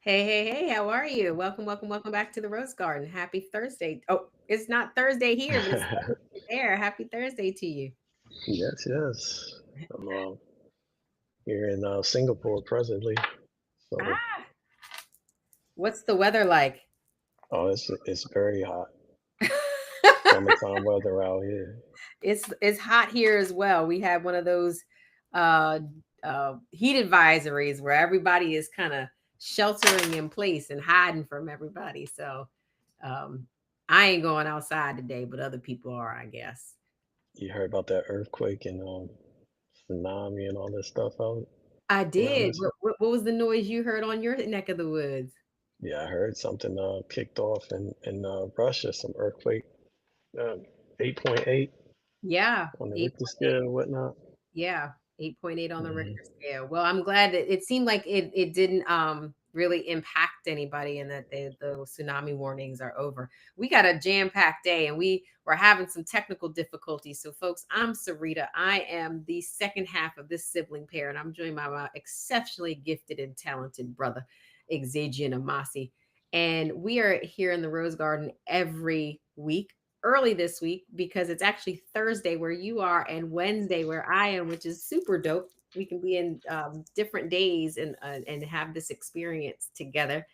Hey, hey, hey, how are you? Welcome, welcome, welcome back to the Rose Garden. Happy Thursday. Oh, it's not Thursday here, but it's Thursday there. Happy Thursday to you. Yes, yes. I'm here in Singapore presently. So, Ah, what's the weather like? it's very hot. Summertime weather out here. It's hot here as well. We had one of those uh heat advisories where everybody is kind of sheltering in place and hiding from everybody. So um I ain't going outside today, but other people are, I guess. You heard about that earthquake and tsunami and all that stuff out I around did. this? What was the noise you heard on your neck of the woods? Yeah, I heard something kicked off in Russia, some earthquake, uh, 8.8 Yeah, on the Richter 8.8. scale and whatnot. Yeah, 8.8 on the Hmm. Richter scale. Well, I'm glad that it seemed like it didn't really impact anybody and that the tsunami warnings are over. We got a jam-packed day and we were having some technical difficulties. So folks, I'm Sarita. I am the second half of this sibling pair and I'm joined by my exceptionally gifted and talented brother, Exagian Amasi. And we are here in the Rose Garden every week early this week because it's actually Thursday where you are and Wednesday where I am, which is super dope. We can be in different days and have this experience together.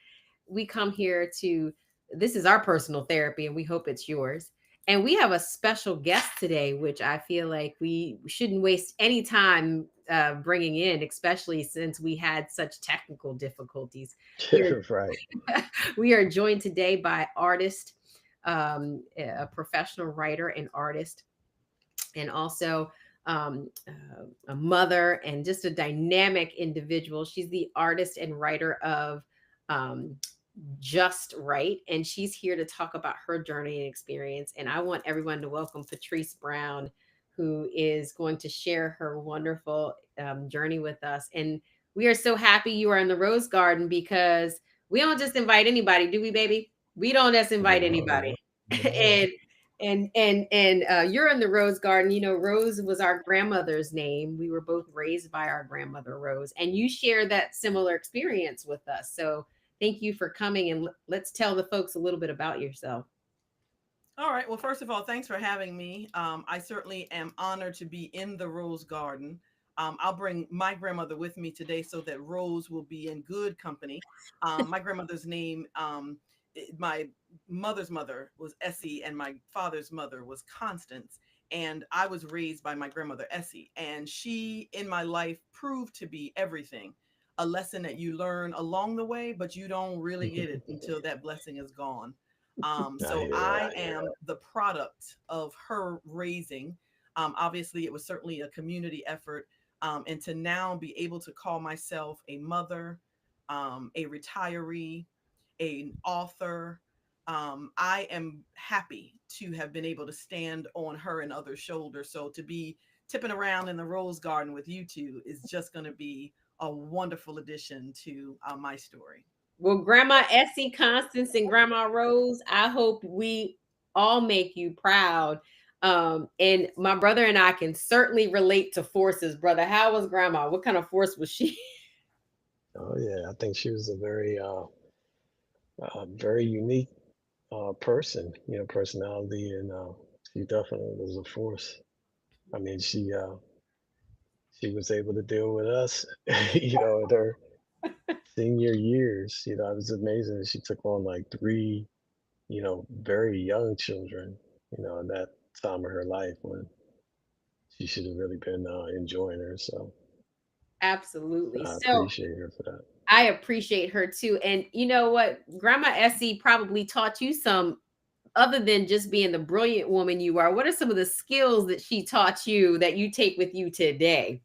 We come here to this is our personal therapy, and we hope it's yours. And we have a special guest today, which I feel like we shouldn't waste any time bringing in, especially since we had such technical difficulties. We are Right. we are joined today by artist, a professional writer and artist, and also a mother and just a dynamic individual. She's the artist and writer of um, Just Right, and she's here to talk about her journey and experience. And I want everyone to welcome Patrice Brown, who is going to share her wonderful journey with us. And we are so happy you are in the Rose Garden because we don't just invite anybody, do we, baby? We don't just invite No, anybody. no, no. and you're in the Rose Garden. You know, Rose was our grandmother's name. We were both raised by our grandmother Rose, and you share that similar experience with us. So thank you for coming, and let's tell the folks a little bit about yourself. All right. Well, first of all, thanks for having me. I certainly am honored to be in the Rose Garden. I'll bring my grandmother with me today so that Rose will be in good company. My grandmother's name, my mother's mother was Essie, and my father's mother was Constance. And I was raised by my grandmother Essie, and she in my life proved to be everything. A lesson that you learn along the way, but you don't really get it until that blessing is gone. I So hear that. I am the product of her raising. Obviously, it was certainly a community effort. And to now be able to call myself a mother, a retiree, an author, I am happy to have been able to stand on her and others' shoulders. So to be tipping around in the Rose Garden with you two is just going to be a wonderful addition to my story. Well, Grandma Essie, Constance, and Grandma Rose, I hope we all make you proud. And my brother and I can certainly relate to forces. Brother, how was Grandma? What kind of force was she? Oh yeah, I think she was a very unique person, personality, and she definitely was a force. I mean, she was able to deal with us, in her senior years. It was amazing that she took on like three, very young children, in that time of her life when she should have really been enjoying herself. Absolutely. I So appreciate her for that. I appreciate her too. And you know what? Grandma Essie probably taught you some, other than just being the brilliant woman you are. What are some of the skills that she taught you that you take with you today?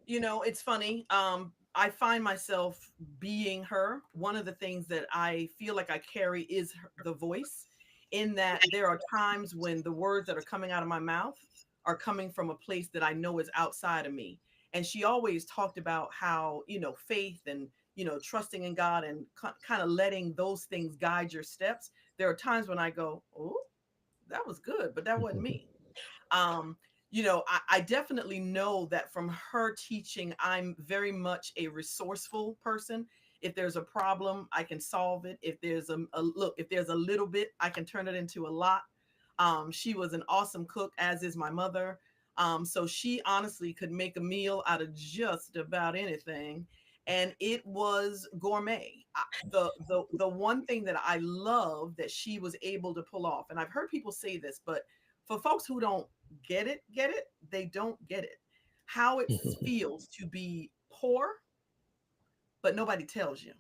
You know, it's funny. I find myself being her. One of the things that I feel like I carry is the voice, in that there are times when the words that are coming out of my mouth are coming from a place that I know is outside of me. And she always talked about how, faith and, trusting in God and kind of letting those things guide your steps. There are times when I go, oh, that was good, but that wasn't me. Um, I definitely know that from her teaching, I'm very much a resourceful person. If there's a problem, I can solve it. If there's if there's a little bit, I can turn it into a lot. She was an awesome cook, as is my mother. So she honestly could make a meal out of just about anything, and it was gourmet. The one thing that I love that she was able to pull off, and I've heard people say this, but for folks who don't get it, they don't get it. How it feels to be poor, but nobody tells you.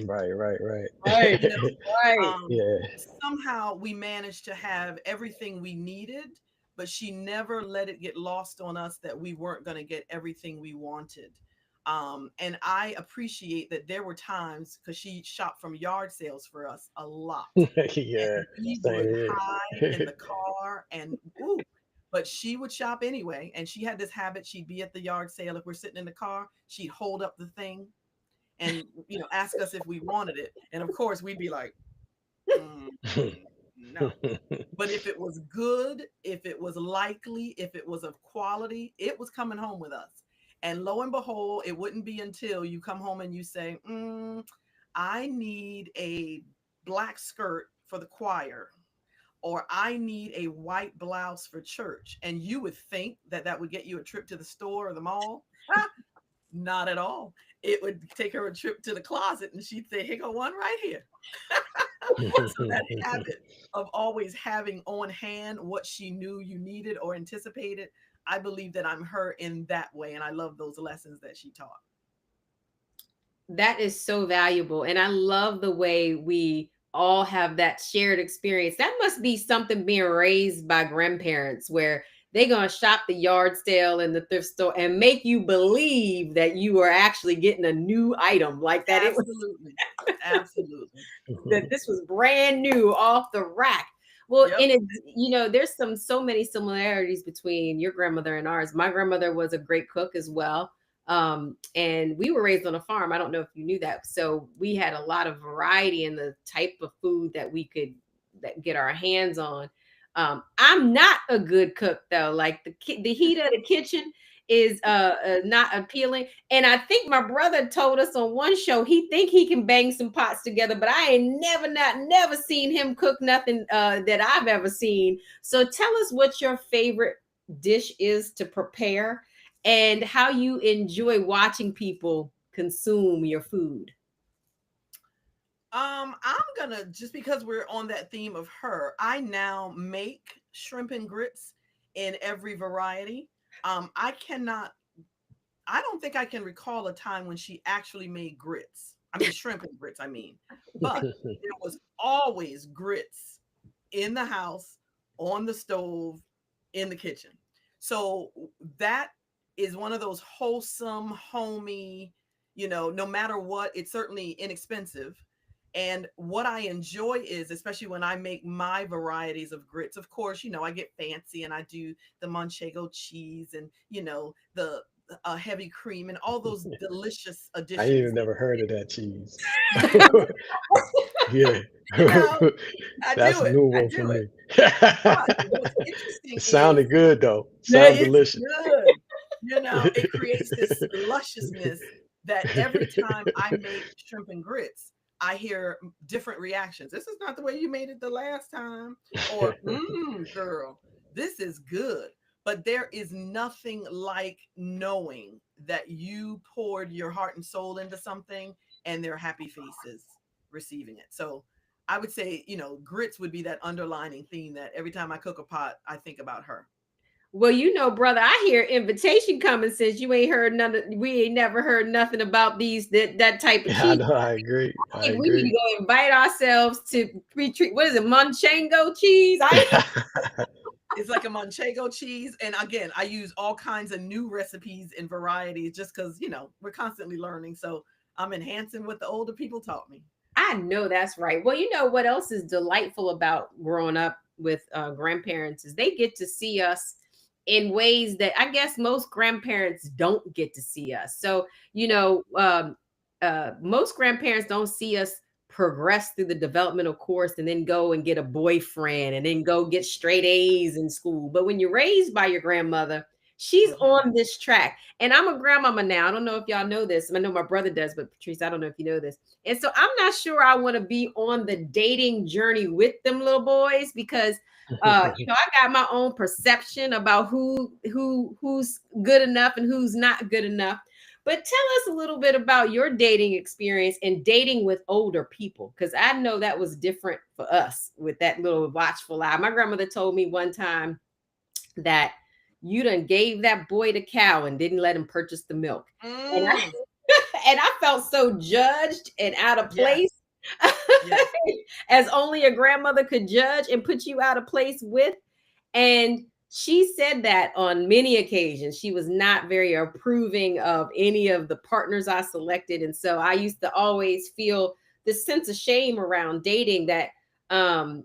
Right, right, right. Right, You know, right. um, Yeah. somehow we managed to have everything we needed, but she never let it get lost on us that we weren't going to get everything we wanted. And I appreciate that there were times because she shopped from yard sales for us a lot. Yeah. And we Same would here. hide in the car and ooh, but she would shop anyway. And she had this habit, she'd be at the yard sale. If we're sitting in the car, she'd hold up the thing and ask us if we wanted it. And of course we'd be like, "Mm, no." But if it was good, if it was likely, if it was of quality, it was coming home with us. And lo and behold, it wouldn't be until you come home and you say, I need a black skirt for the choir, or I need a white blouse for church. And you would think that that would get you a trip to the store or the mall. Not at all. It would take her a trip to the closet and she'd say, here go one right here. So that habit of always having on hand what she knew you needed or anticipated, I believe that I'm her in that way. And I love those lessons that she taught. That is so valuable. And I love the way we all have that shared experience. That must be something being raised by grandparents where they're going to shop the yard sale in the thrift store and make you believe that you are actually getting a new item, like that. Absolutely. Absolutely. That this was brand new off the rack. Well, Yep. and there's so many similarities between your grandmother and ours. My grandmother was a great cook as well. And we were raised on a farm. I don't know if you knew that. So we had a lot of variety in the type of food that we could get our hands on. I'm not a good cook though. Like the heat of the kitchen is not appealing. And I think my brother told us on one show he think he can bang some pots together, but I ain't never seen him cook nothing that I've ever seen. So tell us what your favorite dish is to prepare and how you enjoy watching people consume your food. I'm gonna, just because we're on that theme of her, I now make shrimp and grits in every variety. I cannot, I don't think I can recall a time when she actually made grits. I mean, shrimp and grits, I mean. But there was always grits in the house, on the stove, in the kitchen. So that is one of those wholesome, homey, no matter what, it's certainly inexpensive. And what I enjoy is, especially when I make my varieties of grits, of course, I get fancy and I do the Manchego cheese and, the heavy cream and all those delicious I ain't even additions. never heard of that cheese. Yeah. I That's do a it. new I one for do it. me. But what's interesting It is sounded good though. yeah, Sound it's delicious. good. It creates this lusciousness that every time I make shrimp and grits, I hear different reactions. This is not the way you made it the last time. Or, girl, this is good. But there is nothing like knowing that you poured your heart and soul into something and their happy faces receiving it. So I would say, grits would be that underlining theme that every time I cook a pot, I think about her. Well, brother, I hear invitation coming since you ain't heard none. We ain't never heard nothing about that type of Yeah, I cheese. know. I agree. I I think we need to agree. go invite ourselves to retreat. What is it, Manchego cheese? It's like a Manchego cheese. And again, I use all kinds of new recipes and varieties just because, we're constantly learning. So I'm enhancing what the older people taught me. I know that's right. Well, you know what else is delightful about growing up with grandparents is they get to see us in ways that I guess most grandparents don't get to see us. So, most grandparents don't see us progress through the developmental course and then go and get a boyfriend and then go get straight A's in school. But when you're raised by your grandmother, she's on this track. And I'm a grandmama now. I don't know if y'all know this. I know my brother does, but Patrice, I don't know if you know this. And so I'm not sure I want to be on the dating journey with them little boys because I got my own perception about who's good enough and who's not good enough. But tell us a little bit about your dating experience and dating with older people, because I know that was different for us with that little watchful eye. My grandmother told me one time that you done gave that boy the cow and didn't let him purchase the milk. And I felt so judged and out of place. Yes. As only a grandmother could judge and put you out of place with. And she said that on many occasions. She was not very approving of any of the partners I selected. And so I used to always feel this sense of shame around dating that I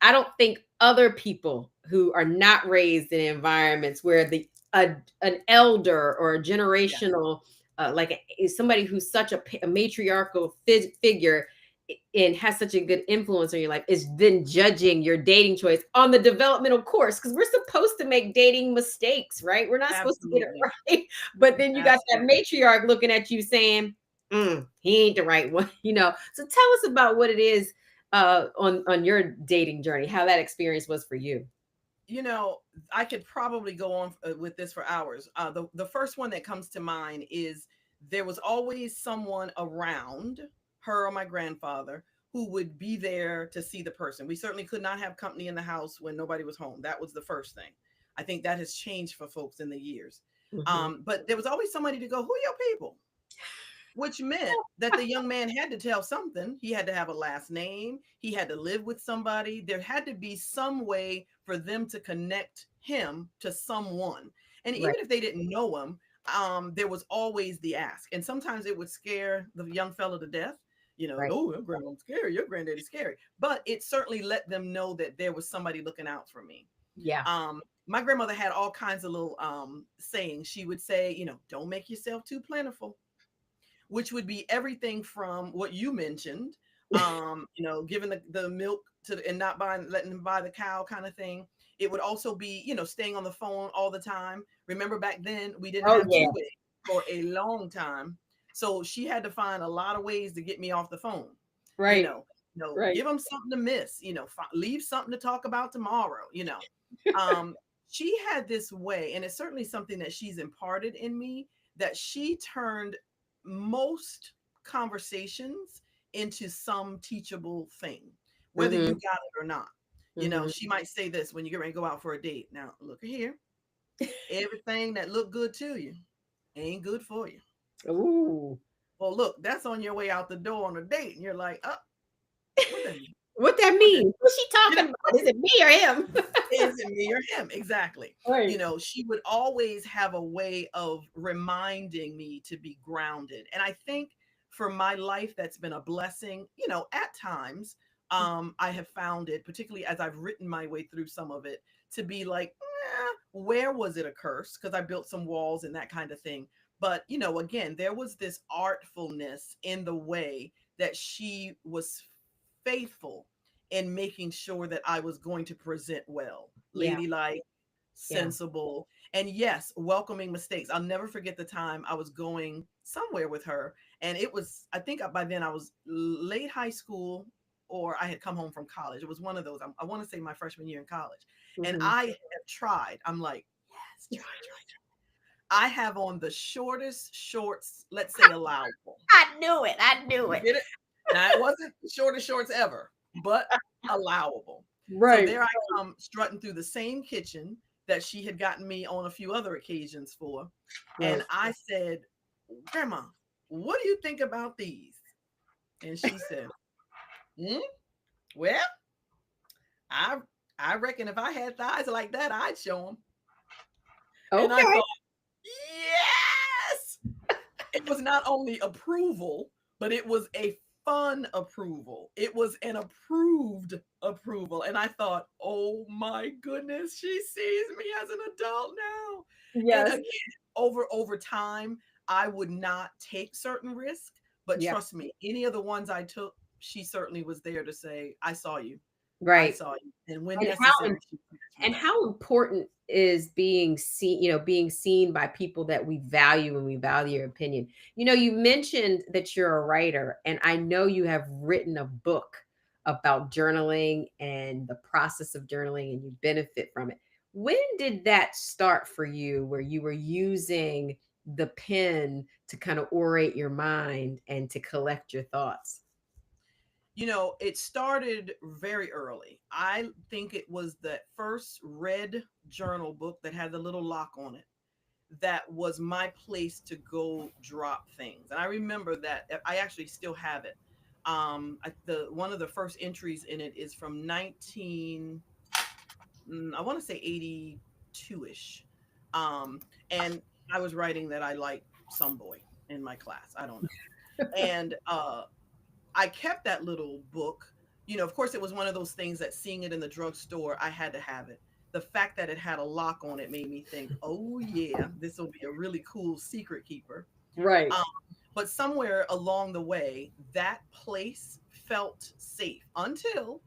don't think other people who are not raised in environments where an elder or a generational, somebody who's such a matriarchal figure and has such a good influence on your life is then judging your dating choice on the developmental course, because we're supposed to make dating mistakes, right? We're not supposed to get it right. But then you got that matriarch looking at you saying, he ain't the right one, So tell us about what it is on your dating journey, how that experience was for you. I could probably go on with this for hours. The first one that comes to mind is there was always someone around, her or my grandfather, who would be there to see the person. We certainly could not have company in the house when nobody was home. That was the first thing. I think that has changed for folks in the years. But there was always somebody to go, who are your people? Which meant that the young man had to tell something. He had to have a last name. He had to live with somebody. There had to be some way for them to connect him to someone. And even if they didn't know him, there was always the ask. And sometimes it would scare the young fellow to death. Oh, your grandma's scary, your granddaddy's scary. But it certainly let them know that there was somebody looking out for me. Yeah. My grandmother had all kinds of little sayings. She would say, don't make yourself too plentiful, which would be everything from what you mentioned, giving the milk and not letting them buy the cow kind of thing. It would also be, staying on the phone all the time. Remember back then we didn't have two-way for a long time. So she had to find a lot of ways to get me off the phone. Right. Give them something to miss, leave something to talk about tomorrow, She had this way, and it's certainly something that she's imparted in me, that she turned most conversations into some teachable thing, whether you got it or not. She might say this when you get ready to go out for a date. Now, look here. Everything that looked good to you ain't good for you. Ooh. Well, look, that's on your way out the door on a date. And you're like, what that mean? What's she talking about? Is it me or him? Is it me or him? Exactly. Right. She would always have a way of reminding me to be grounded. And I think for my life, that's been a blessing. At times, I have found it, particularly as I've written my way through some of it, to be like, where was it a curse? Because I built some walls and that kind of thing. But, again, there was this artfulness in the way that she was faithful in making sure that I was going to present well, ladylike, sensible, and yes, welcoming mistakes. I'll never forget the time I was going somewhere with her, and it was, I think by then I was late high school or I had come home from college. It was one of those. I want to say my freshman year in college, and I have tried. I'm like, yes, try. I have on the shortest shorts, let's say, allowable. I knew it. Get it? Now, it wasn't the shortest shorts ever, but allowable. Right. So there I come strutting through the same kitchen that she had gotten me on a few other occasions for. Right. And I said, Grandma, what do you think about these? And she said, well, I reckon if I had thighs like that, I'd show them. Okay. And I thought, yes! It was not only approval, but it was a fun approval. It was an approved approval. And I thought, oh my goodness, she sees me as an adult now. Yes. And again, over time, I would not take certain risks, but trust me, any of the ones I took she certainly was there to say, I saw you. I Right. saw you. And when And how necessary, she pushed me and back. how important is being seen, being seen by people that we value and we value your opinion. You mentioned that you're a writer, and I know you have written a book about journaling and the process of journaling, and you benefit from it. When did that start for you, where you were using the pen to kind of orate your mind and to collect your thoughts? It started very early. I think it was the first red journal book that had the little lock on it. That was my place to go drop things. And I remember that I actually still have it. The one of the first entries in it is from 19, I want to say 82ish. And I was writing that I liked some boy in my class. I don't know. And I kept that little book. Of course, it was one of those things that seeing it in the drugstore, I had to have it. The fact that it had a lock on it made me think, oh, yeah, this will be a really cool secret keeper. Right. Um, but somewhere along the way, that place felt safe until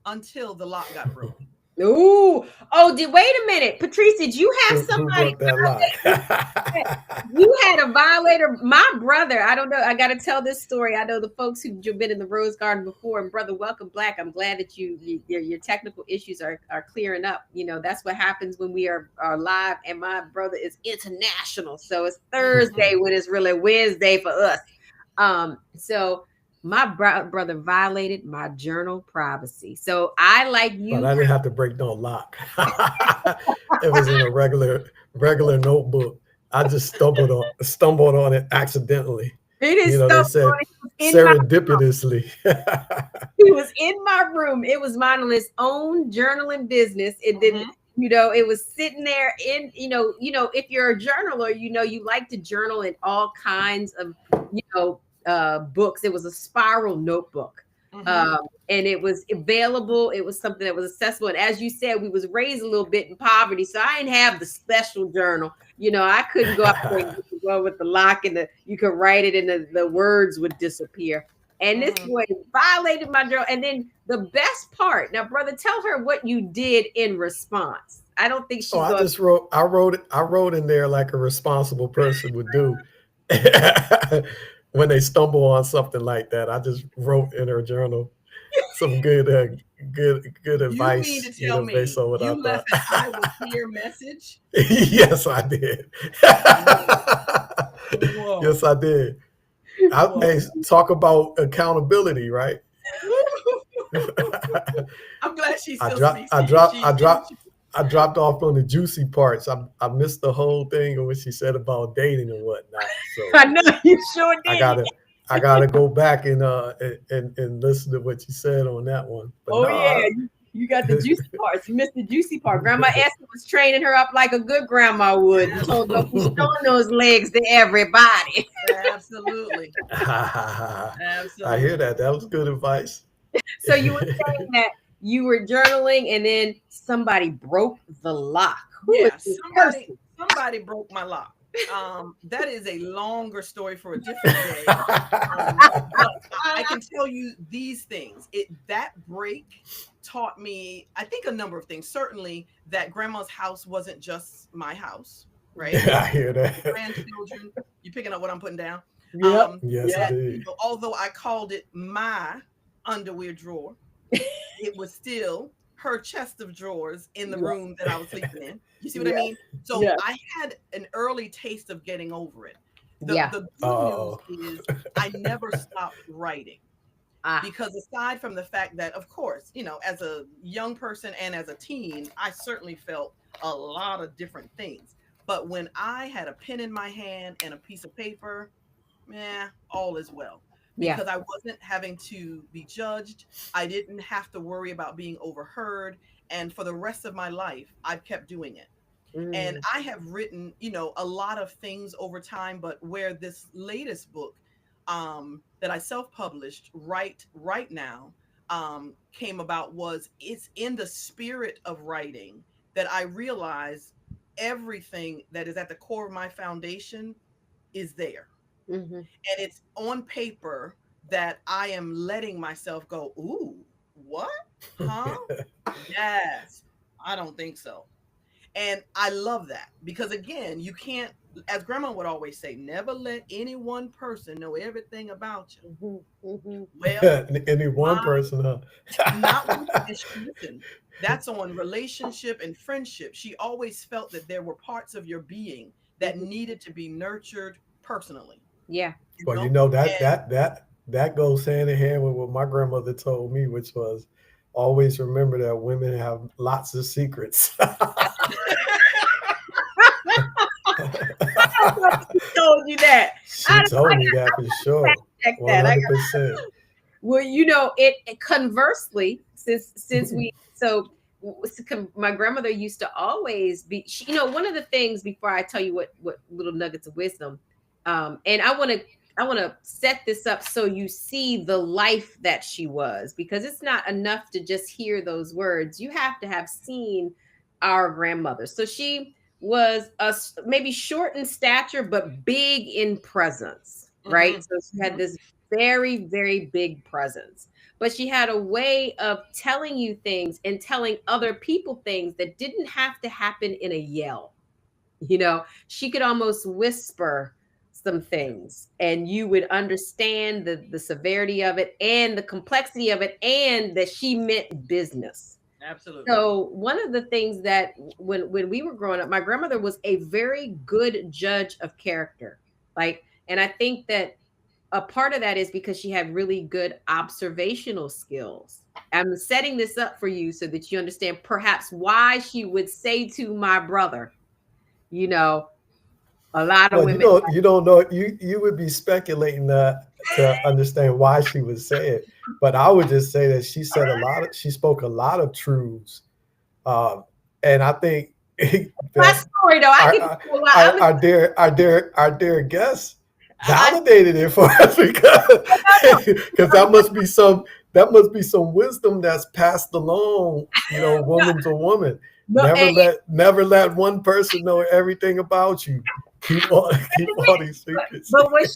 the lock got broken. Ooh. Oh, wait a minute. Patrice, did you have Who somebody broke that lock? you had a violator? My brother, I don't know. I got to tell this story. I know the folks who've been in the Rose Garden before. And brother, welcome Black. I'm glad that your technical issues are clearing up. That's what happens when we are live. And my brother is international, so it's Thursday when it's really Wednesday for us. So my brother violated my journal privacy. So I, like But you, I didn't have to break no lock. It was in a regular notebook. I just stumbled on it accidentally. it is They stuff said in my serendipitously. He was in my room. It was minding his own journaling business. It didn't, Mhm. it was sitting there in, if you're a journaler, you like to journal in all kinds of, books. It was a spiral notebook. Mhm. Um, and it was available. It was something that was accessible. And as you said, we was raised a little bit in poverty. So I didn't have the special journal. I couldn't go out there and get the one with the lock and you could write it and the words would disappear. And this Mhm. boy violated my journal. And then the best part, now, brother, tell her what you did in response. I don't think Oh, she's going to. I wrote in there like a responsible person would do. When they stumble on something like that, I just wrote in her journal some good You mean to advice, tell based me on what I you left an I was thought. here message? Yes, I did. Whoa. Whoa. Yes, I did. Hey, Whoa. talk about accountability, right? I'm glad she I still dropped, speaks I to you. dropped, She I she, dropped, I dropped off on the juicy parts. I missed the whole thing of what she said about dating and whatnot. So I know you sure I did. gotta, I gotta go back and listen to what you said on that one. But Oh, no, yeah. You got the juicy parts. You missed the juicy part. Grandma Esther was training her up like a good grandma would and told her, "Be absolutely. showing those legs to everybody." Absolutely. I hear Absolutely. that. That was good advice. So you were saying that you were journaling and then somebody broke the lock. Who is Yeah, this somebody person? somebody broke my lock. That is a longer story for a different day. But I can tell you these things. That break taught me, I think, a number of things. Certainly, that grandma's house wasn't just my house, right? I hear With that. grandchildren, you picking up what I'm putting down. Yep. Yes, Yep. That indeed. although I called it my underwear drawer, it was still her chest of drawers in the Yep. room that I was sleeping in. You see what I Yep. mean? So Yeah. I had an early taste of getting over it. The Yeah. the good news Oh, is I never stopped writing, Ah, because aside from the fact that, of course, as a young person and as a teen, I certainly felt a lot of different things. But when I had a pen in my hand and a piece of paper, all is well, yeah. because I wasn't having to be judged. I didn't have to worry about being overheard. And for the rest of my life, I've kept doing it. And Mm, I have written, a lot of things over time, but where this latest book, that I self-published right now, came about, was it's in the spirit of writing that I realize everything that is at the core of my foundation is there, mhm. and it's on paper that I am letting myself go, ooh, what? Huh? Yes. I don't think so. And I love that because, again, you can't, as grandma would always say, never let any one person know everything about you. Well, Any one my, person, huh? not one, and listen, that's on relationship and friendship. She always felt that there were parts of your being that needed to be nurtured personally, Yeah. you Well, know? that goes hand in hand with what my grandmother told me, which was always remember that women have lots of secrets. She told you that. She told me that for sure, Check that. 100%. Well, it conversely, since we my grandmother used to always be, one of the things, before I tell you what little nuggets of wisdom, and I want to set this up so you see the life that she was, because it's not enough to just hear those words. You have to have seen our grandmother. So she was maybe short in stature, but big in presence, right? So she had this very, very big presence. But she had a way of telling you things and telling other people things that didn't have to happen in a yell. She could almost whisper some things and you would understand the severity of it and the complexity of it, and that she meant business. Absolutely. So one of the things that when we were growing up, my grandmother was a very good judge of character. And I think that a part of that is because she had really good observational skills. I'm setting this up for you so that you understand perhaps why she would say to my brother, a lot of Well, women. you don't know. You would be speculating that to understand why she would say it. But I would just say that she spoke a lot of truths, and I think My that story though, our dear guest validated it for us because that must be some wisdom that's passed along, woman to woman. Never let one person know everything about you. Keep all these secrets. But what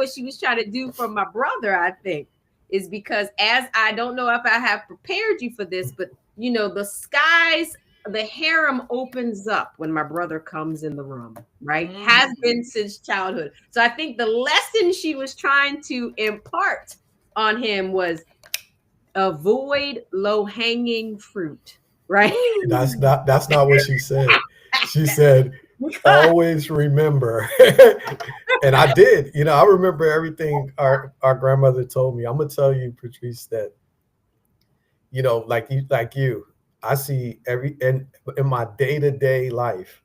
she was trying to do for my brother, I think, is because, as I don't know if I have prepared you for this, but the harem opens up when my brother comes in the room, right? Has been since childhood. So I think the lesson she was trying to impart on him was avoid low-hanging fruit, right? That's not what she said. She said, always remember. And I did. I remember everything our grandmother told me. I'm gonna tell you, Patrice, that like you, I see in my day-to-day life,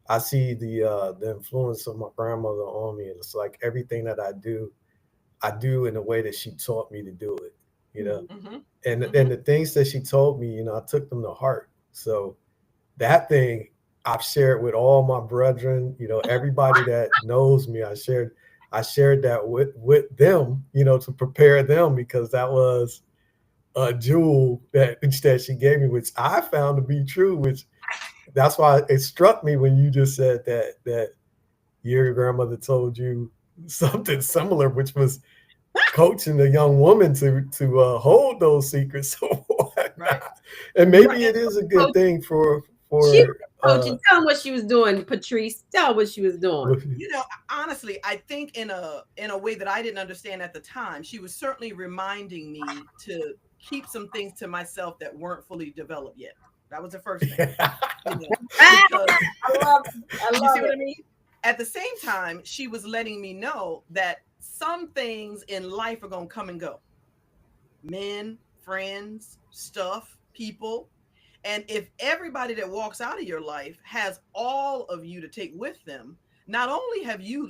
I see the influence of my grandmother on me. And it's like everything that I do in the way that she taught me to do it. And the things that she told me, I took them to heart. So that thing I've shared with all my brethren, everybody that knows me, I shared that with them, to prepare them, because that was a jewel that she gave me, which I found to be true, which that's why it struck me when you just said that your grandmother told you something similar, which was coaching a young woman to hold those secrets. Right. And maybe it is a good thing for she was coaching. Tell them what she was doing, Patrice. Tell them what she was doing. Honestly, I think in a way that I didn't understand at the time, she was certainly reminding me to keep some things to myself that weren't fully developed yet. That was the first thing. I love you see what I mean? At the same time, she was letting me know that some things in life are going to come and go. Men, friends, stuff, people. And if everybody that walks out of your life has all of you to take with them, not only have you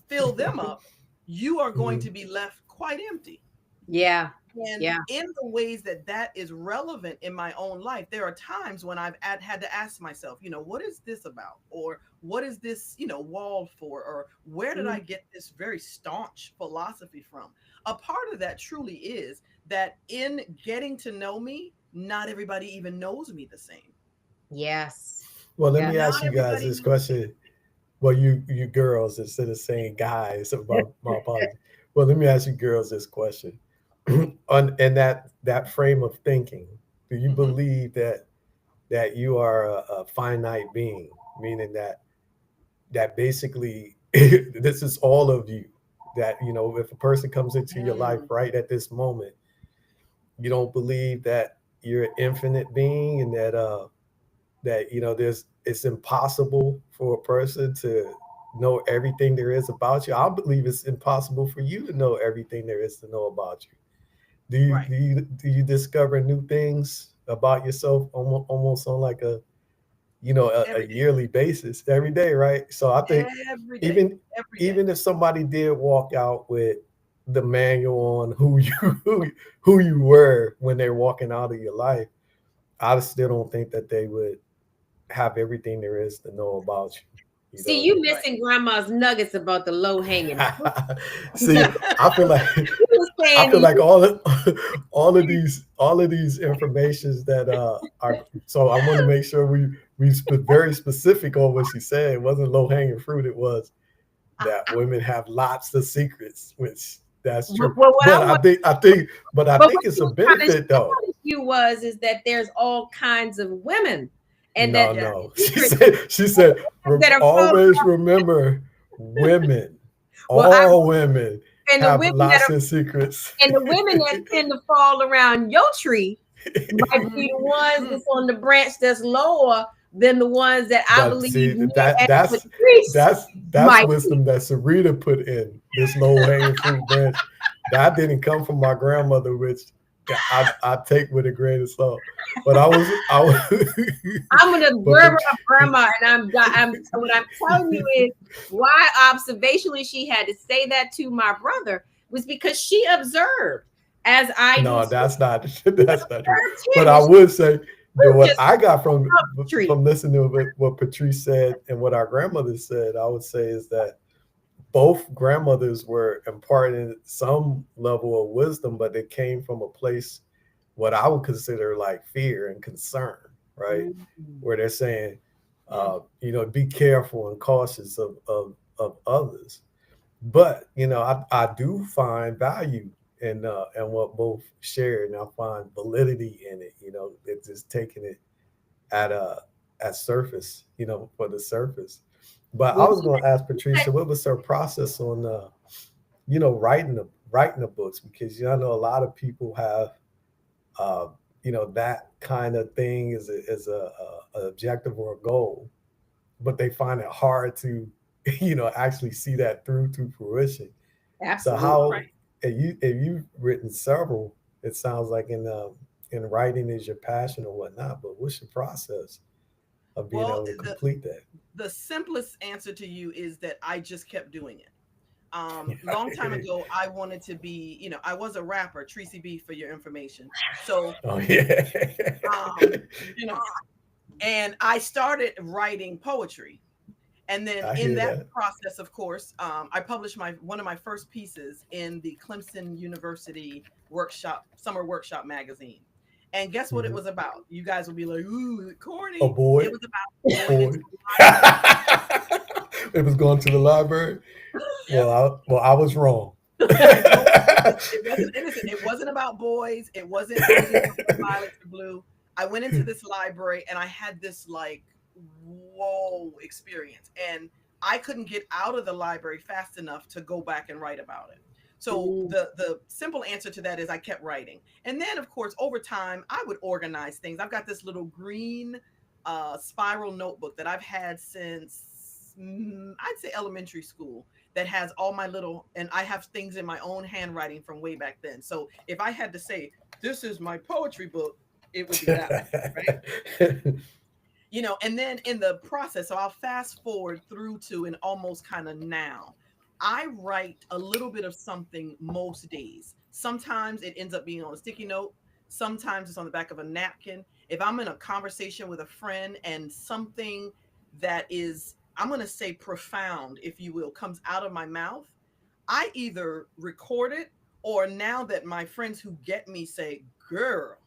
fill them up, you are going to be left quite empty. Yeah. And in the ways that is relevant in my own life, there are times when I've had to ask myself, what is this about? Or what is this, wall for? Or where did I get this very staunch philosophy from? A part of that truly is that in getting to know me, not everybody even knows me the same. Yes. Well, let me ask you guys this question. Well, you girls, instead of saying guys, my apologies. Well, let me ask you girls this question. In that frame of thinking, do you Mhm. believe that you are a finite being, meaning that basically this is all of you? That if a person comes into your life Mm. right at this moment, you don't believe that you're an infinite being, and that there's it's impossible for a person to know everything there is about you. I believe it's impossible for you to know everything there is to know about you. Do you Right. do you do you discover new things about yourself almost on like a Every day. yearly basis every day, right? So I think Every day. even Every day. even if somebody did walk out with the manual on who you who you were when they're walking out of your life, I still don't think that they would have everything there is to know about you. You See, know. you Right. missing grandma's nuggets about the low hanging fruit. See, I feel like She was I saying feel like you, all of these informations that are. So I want to make sure we very specific on what she said. It wasn't low hanging fruit. It was that women have lots of secrets, which that's true. well, what I But I want, think I think but I but what think it's she a was trying to benefit though. share with you is that there's all kinds of women, and that No, the no. secret She said that are falling. always remember women. Well, All women and the have women that lots are of secrets. and the women that tend to fall around your tree might be the ones Mhm. that's on the branch that's lower than the ones that I But believe see me that and that's Patrice that's might wisdom be. that Sarita put in this low hanging fruit branch. That didn't come from my grandmother, which I take with a grain of salt. But I was I'm an but observer of grandma, and I'm what I'm telling you is why observationally she had to say that to my brother was because she observed as I do no, too. that's not She that's not true. observed But too, I and she would say that was what just I got from up the tree. listening to what Patrice said and what our grandmother said, I would say is that both grandmothers were imparting some level of wisdom, but it came from a place what I would consider like fear and concern, right? Mm. Where they're saying, Mm. be careful and cautious of others. But I do find value in what both share, and I find validity in it. It's just taking it at at surface, for the surface. But I Well, was going to ask Patricia, what was her process on writing the books? Because I know a lot of people have uh, that kind of thing is a objective or a goal, but they find it hard to actually see that through to fruition. So absolutely. Right. how if you've written several, it sounds like in writing is your passion or whatnot. But what's your process of being Well, able to the complete that? the simplest answer to you is that I just kept doing it. Long time ago, I wanted to be, I was a rapper, Tracy B, for your information. So, Oh yeah. um, you know, and I started writing poetry. And then I in hear that that. process, of course, I published my one of my first pieces in the Clemson University summer workshop magazine. And guess what it Mhm. was about? You guys will be like, "Ooh, A corny." It boy, was about a going into boy. the library. It was going to the library. Yep. I was wrong. No, it wasn't innocent. It wasn't about boys. It wasn't roses are blue, violets are blue. I went into this library and I had this like whoa experience, and I couldn't get out of the library fast enough to go back and write about it. So Mm. the simple answer to that is I kept writing, and then of course over time I would organize things. I've got this little green spiral notebook that I've had since I'd say elementary school, that has all my little, and I have things in my own handwriting from way back then. So if I had to say this is my poetry book, it would be that one, right? And then in the process, so I'll fast forward through to and almost kind of now. I write a little bit of something most days. Sometimes it ends up being on a sticky note. Sometimes it's on the back of a napkin. If I'm in a conversation with a friend and something that is, I'm going to say profound, if you will, comes out of my mouth, I either record it, or now that my friends who get me say, girl,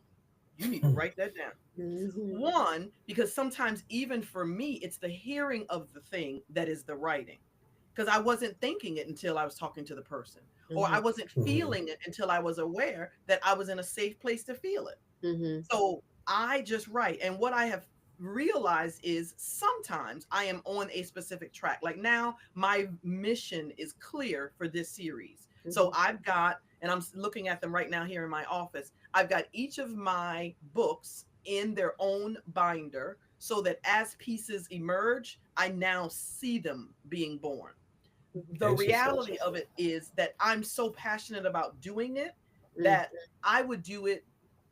you need to write that down. Mhm. One, because sometimes even for me, it's the hearing of the thing that is the writing. because I wasn't thinking it until I was talking to the person, or I wasn't feeling it until I was aware that I was in a safe place to feel it. So I just write. And what I have realized is sometimes I am on a specific track. Like now, my mission is clear for this series. So I've got, and I'm looking at them right now here in my office, I've got each of my books in their own binder so that as pieces emerge, I now see them being born. The reality of it is that I'm so passionate about doing it that I would do it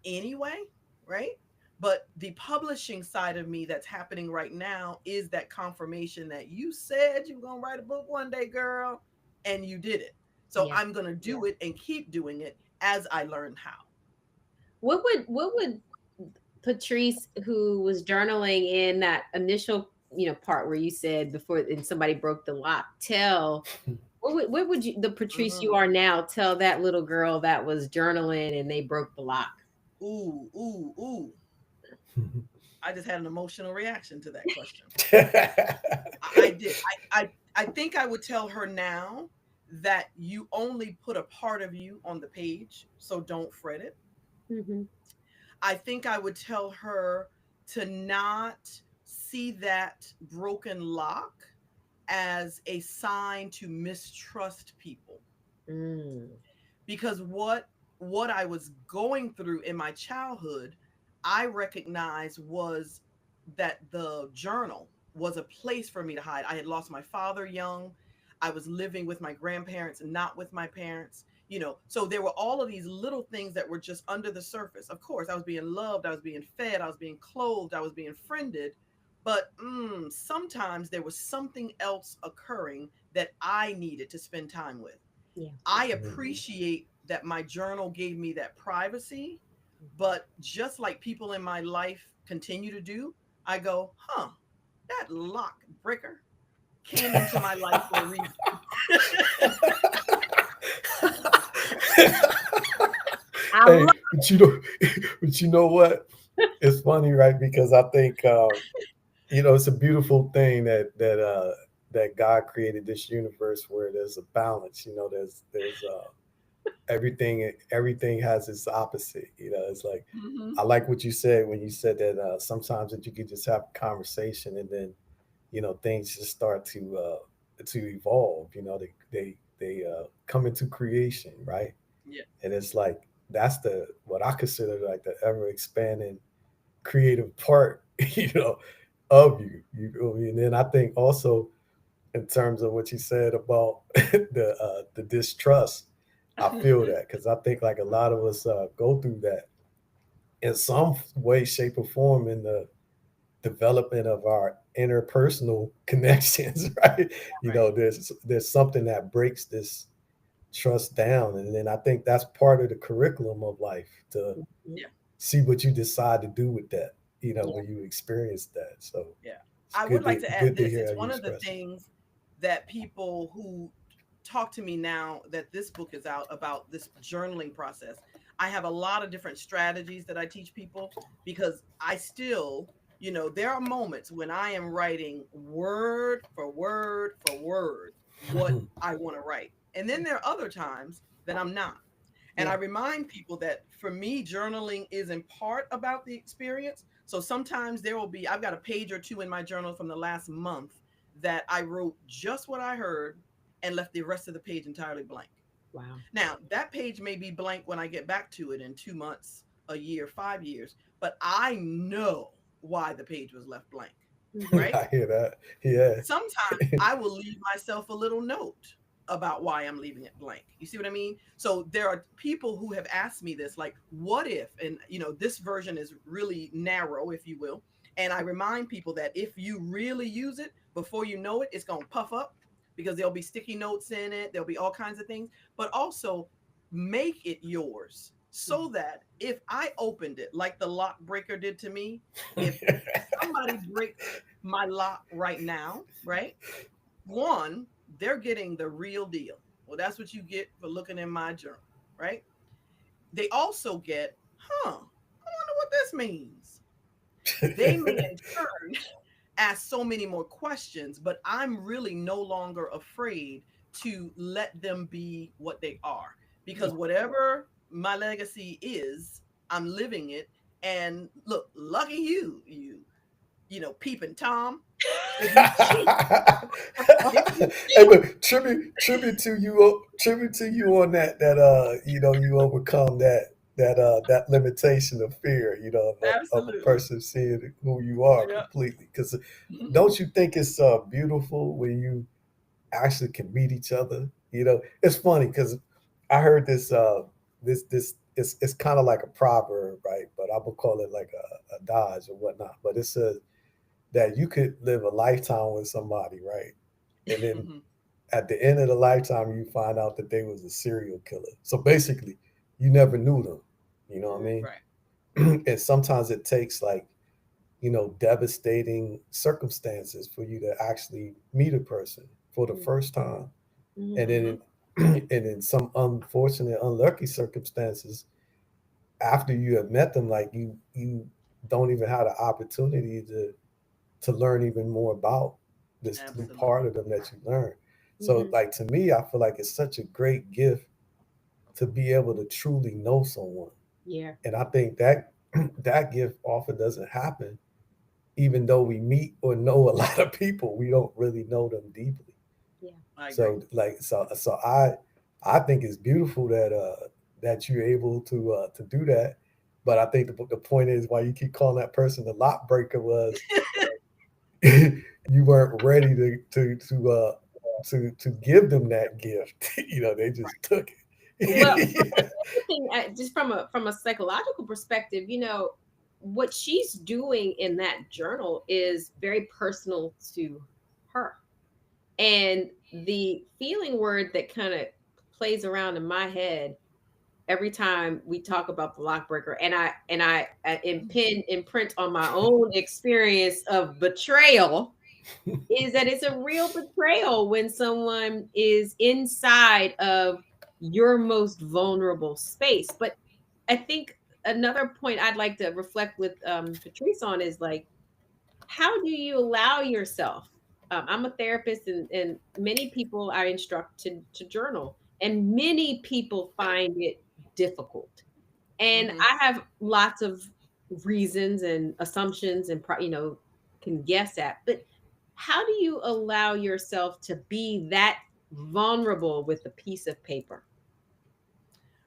anyway, right? But the publishing side of me that's happening right now is that confirmation that you said you were going to write a book one day, girl, and you did it. So I'm going to do it and keep doing it as I learn how. What would Patrice, who was journaling in that initial, part where you said before and somebody broke the lock, tell what would you, the Patrice you are now, tell that little girl that was journaling and they broke the lock? Ooh. I just had an emotional reaction to that question. I did. I think I would tell her now that you only put a part of you on the page, so don't fret it. I think I would tell her to not see that broken lock as a sign to mistrust people. Because what I was going through in my childhood, I recognized was that the journal was a place for me to hide. I had lost my father young. I was living with my grandparents and not with my parents. So there were all of these little things that were just under the surface. Of course, I was being loved, I was being fed, I was being clothed, I was being friended. But sometimes there was something else occurring that I needed to spend time with. I appreciate that my journal gave me that privacy. But just like people in my life continue to do, I go, that lock breaker came into my life for a reason. Hey, but you know what? It's funny, right? Because I think it's a beautiful thing that God created this universe where there's a balance. There's everything has its opposite. It's like I like what you said when you said that sometimes that you could just have a conversation and then things just start to evolve. They come into creation, right? And it's like that's what I consider like the ever expanding creative part of you. And then I think also in terms of what you said about the distrust, I feel that because I think like a lot of us go through that in some way, shape, or form in the development of our interpersonal connections, right? There's something that breaks this trust down, and then I think that's part of the curriculum of life to see what you decide to do with that. When you experience that. So I would like to add this. It's one of the things that people who talk to me now that this book is out about this journaling process. I have a lot of different strategies that I teach people because I still, there are moments when I am writing word for word for word what I want to write. And then there are other times that I'm not. And I remind people that for me, journaling is in part about the experience. So sometimes I've got a page or two in my journal from the last month that I wrote just what I heard and left the rest of the page entirely blank. Wow. Now, that page may be blank when I get back to it in 2 months, a year, 5 years, but I know why the page was left blank, right? I hear that. Yeah. Sometimes I will leave myself a little note about why I'm leaving it blank. You see what I mean? So there are people who have asked me this, like, what if, and this version is really narrow, if you will. And I remind people that if you really use it, before you know it, it's going to puff up because there'll be sticky notes in it. There'll be all kinds of things, but also make it yours so that if I opened it like the lock breaker did to me, if somebody breaks my lock right now, right? One, they're getting the real deal. Well, that's what you get for looking in my journal, right? They also get, I wonder what this means. They may in turn ask so many more questions, but I'm really no longer afraid to let them be what they are, because whatever my legacy is, I'm living it. And look, lucky you, peeping Tom, if you cheat, if you Hey, cheat, but tribute to you on you overcome that limitation of fear, of a absolutely, person seeing who you are yeah. completely. Because don't you think it's beautiful when you actually can meet each other? It's funny because I heard this it's kind of like a proverb, right? But I would call it like a dodge or whatnot. But it says that you could live a lifetime with somebody, right? And then Mhm. at the end of the lifetime, you find out that they was a serial killer. So basically, you never knew them. You know what I mean? Right. And sometimes it takes like, devastating circumstances for you to actually meet a person for the first time. And Hmm. then and in some unfortunate, unlucky circumstances, after you have met them, like you don't even have the opportunity to learn even more about this new part Absolutely. of them that you learn. So, Mhm. like to me, I feel like it's such a great gift to be able to truly know someone, Yeah. and I think that that gift often doesn't happen. Even though we meet or know a lot of people, we don't really know them deeply. Yeah. I agree. So I think it's beautiful that you're able to do that. But I think the point is why you keep calling that person the lock breaker was you weren't ready to give them that gift. They just took Well, it. the thing, just from a psychological perspective, what she's doing in that journal is very personal to her. And the feeling word that kind of plays around in my head every time we talk about the lockbreaker, and I imprint on my own experience of betrayal, is that it's a real betrayal when someone is inside of your most vulnerable space. But I think another point I'd like to reflect with Patrice on is like, how do you allow yourself? I'm a therapist, and many people I instruct to journal, and many people find it difficult. And Hmm. I have lots of reasons and assumptions and can guess at, but how do you allow yourself to be that vulnerable with a piece of paper?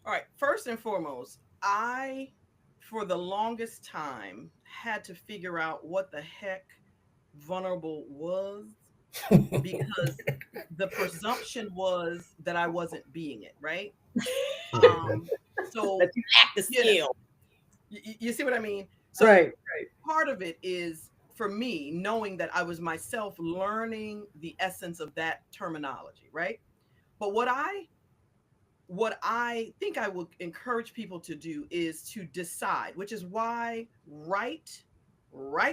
All right. First and foremost, I, for the longest time, had to figure out what the heck vulnerable was, because the presumption was that I wasn't being it, right? Mhm. Um, so, That you lack the you know, skill. you see what I mean? So, Right, right. part of it is for me knowing that I was myself learning the essence of that terminology, right? But what I think I would encourage people to do is to decide, which is why right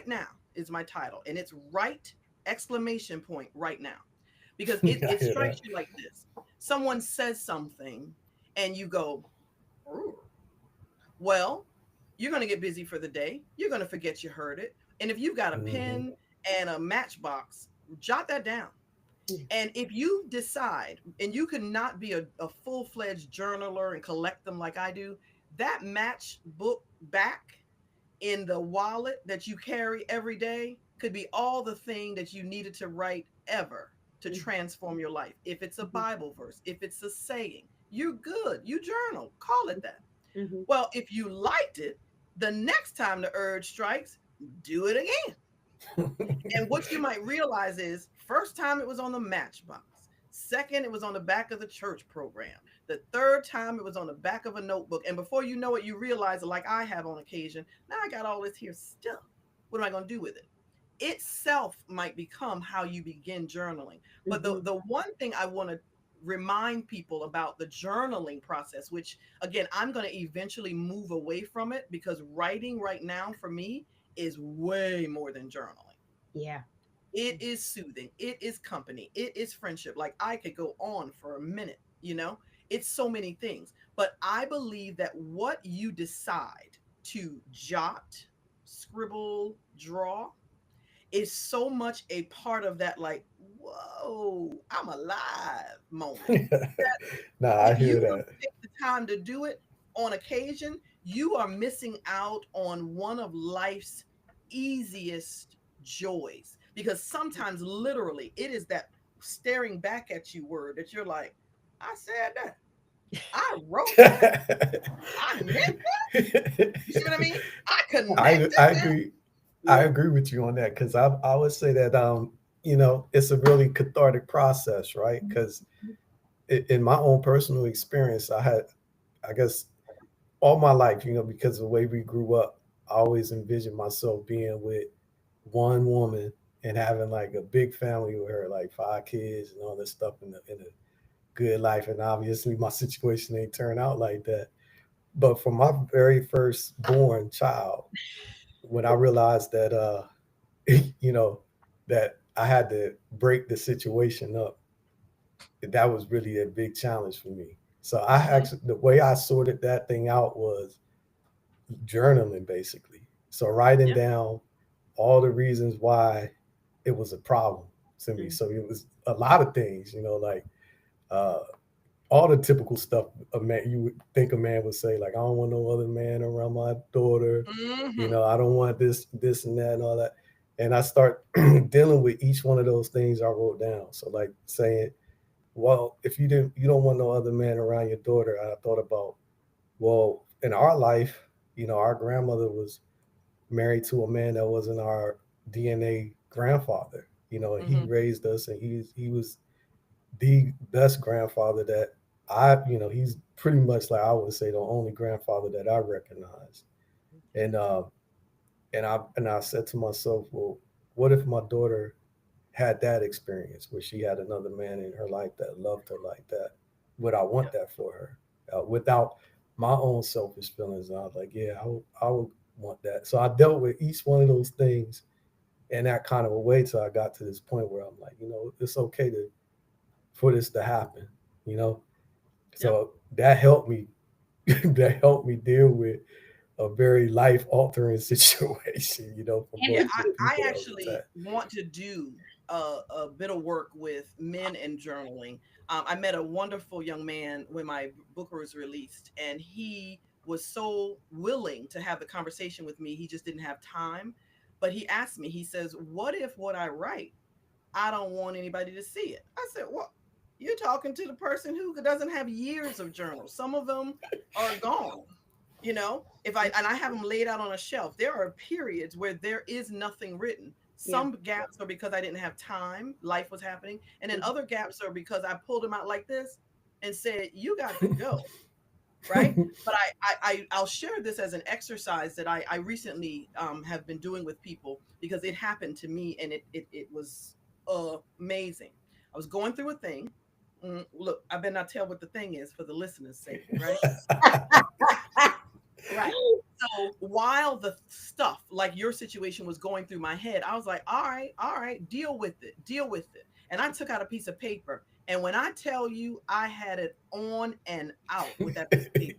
now is my title, and it's right exclamation point right now, because it I it hear strikes that. you like this. Someone says something and you go, "Ooh, well, you're going to get busy for the day. You're going to forget you heard it. And if you've got a Hmm. pen and a matchbox, jot that down. And if you decide, and you cannot be a full fledged journaler and collect them like I do, that matchbook back in the wallet that you carry every day could be all the thing that you needed to write ever to transform your life. If it's a Bible verse, if it's a saying, you're good. You journal, call it that. Mhm. Well, if you liked it, the next time the urge strikes, do it again. And what you might realize is first time it was on the matchbox. Second, it was on the back of the church program. The third time it was on the back of a notebook. And before you know it, you realize, like I have on occasion, now I got all this here stuff. What am I going to do with it? Itself might become how you begin journaling. But the, Mhm. the one thing I want to remind people about the journaling process, which again, I'm going to eventually move away from it, because writing right now for me is way more than journaling. Yeah. It is soothing. It is company. It is friendship. Like I could go on for a minute. It's so many things. But I believe that what you decide to jot, scribble, draw is so much a part of that, like, whoa, I'm alive moment. Nah, I If you hear don't that. take the time to do it on occasion, you are missing out on one of life's easiest joys. Because sometimes, literally, it is that staring back at you word that you're like, I said that. I wrote that. I meant that. You see what I mean? I connected I that. agree. I Yeah. agree with you on that because I would say that you know, it's a really cathartic process, right? Because in my own personal experience, I guess all my life, you know, because of the way we grew up, I always envisioned myself being with one woman and having like a big family with her, like 5 kids and all this stuff in a good life. And obviously, my situation ain't turn out like that. But for my very first born child, when I realized that, you know, that I had to break the situation up, that was really a big challenge for me. So I Mm-hmm. actually, the way I sorted that thing out was journaling, basically. So writing Yeah. down all the reasons why it was a problem to me. Mm. So it was a lot of things, you know, like uh, all the typical stuff a man you would think a man would say, like I don't want no other man around my daughter. You Mm-hmm. know, I don't want this, and that, and all that. And I start dealing with each one of those things I wrote down. So like saying, well, if you don't want no other man around your daughter, I thought about, well, in our life, you know, our grandmother was married to a man that wasn't our DNA grandfather. You know, and he Mm-hmm. raised us, and he was the best grandfather that you know, he's pretty much like I would say the only grandfather that I recognize. And I said to myself, well, what if my daughter had that experience where she had another man in her life that loved her like that? Would I Yeah. want that for her without my own selfish feelings? And I was like, yeah, I would want that. So I dealt with each one of those things in that kind of a way till I got to this point where I'm like, you know, it's okay to for this to happen, you know. Yep. So that helped me. That helped me deal with a very life altering situation, you know, for And Yeah, both of the I people that was actually attacked. want to do a bit of work with men and journaling. I met a wonderful young man when my book was released, and he was so willing to have the conversation with me. He just didn't have time. But he asked me, he says, what if what I write, I don't want anybody to see it? I said, well, you're talking to the person who doesn't have years of journals. Some of them are gone. You know, if I and I have them laid out on a shelf, there are periods where there is nothing written. yeah. Some gaps are because I didn't have time, life was happening, and then other gaps are because I pulled them out like this and said, "You got to go." Right? But I'll share this as an exercise that I recently have been doing with people because it happened to me and it was amazing. I was going through a thing. Look, I better not tell what the thing is for the listeners' sake, right? Right. So while the stuff like your situation was going through my head, I was like, all right, deal with it, deal with it. And I took out a piece of paper. And when I tell you I had it on and out with that piece of paper,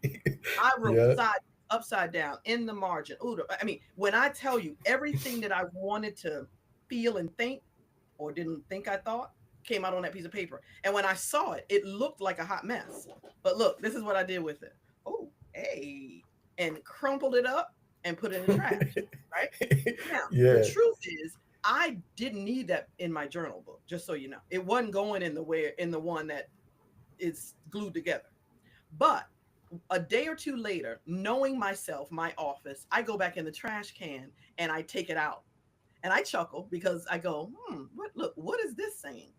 I wrote Yeah. upside down in the margin. Ooh, I mean, when I tell you everything that I wanted to feel and think or didn't think I thought came out on that piece of paper. And when I saw it, it looked like a hot mess. But look, this is what I did with it. Oh, hey, and crumpled it up and put it in the trash. Right now, the Yeah. truth is, I didn't need that in my journal book. Just so you know, it wasn't going in the one that is glued together. But a day or two later, knowing myself, my office, I go back in the trash can and I take it out. And I chuckle because I go, what is this saying?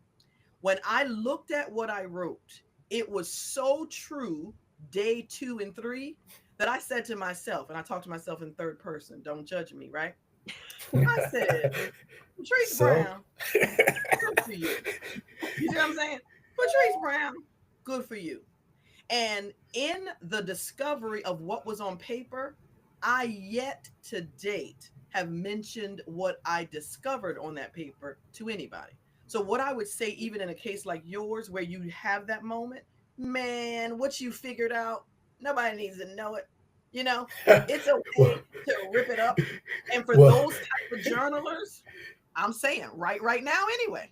When I looked at what I wrote, it was so true day 2 and 3 that I said to myself, and I talk to myself in third person, don't judge me, right? I said, Patrice So Brown, good for you. You see what I'm saying? Patrice Brown, good for you. And in the discovery of what was on paper, I yet to date have mentioned what I discovered on that paper to anybody. So, what I would say, even in a case like yours, where you have that moment, man, what you figured out, nobody needs to know it. You know, it's well, okay to rip it up. And for well, those type of journalers, I'm saying right now anyway.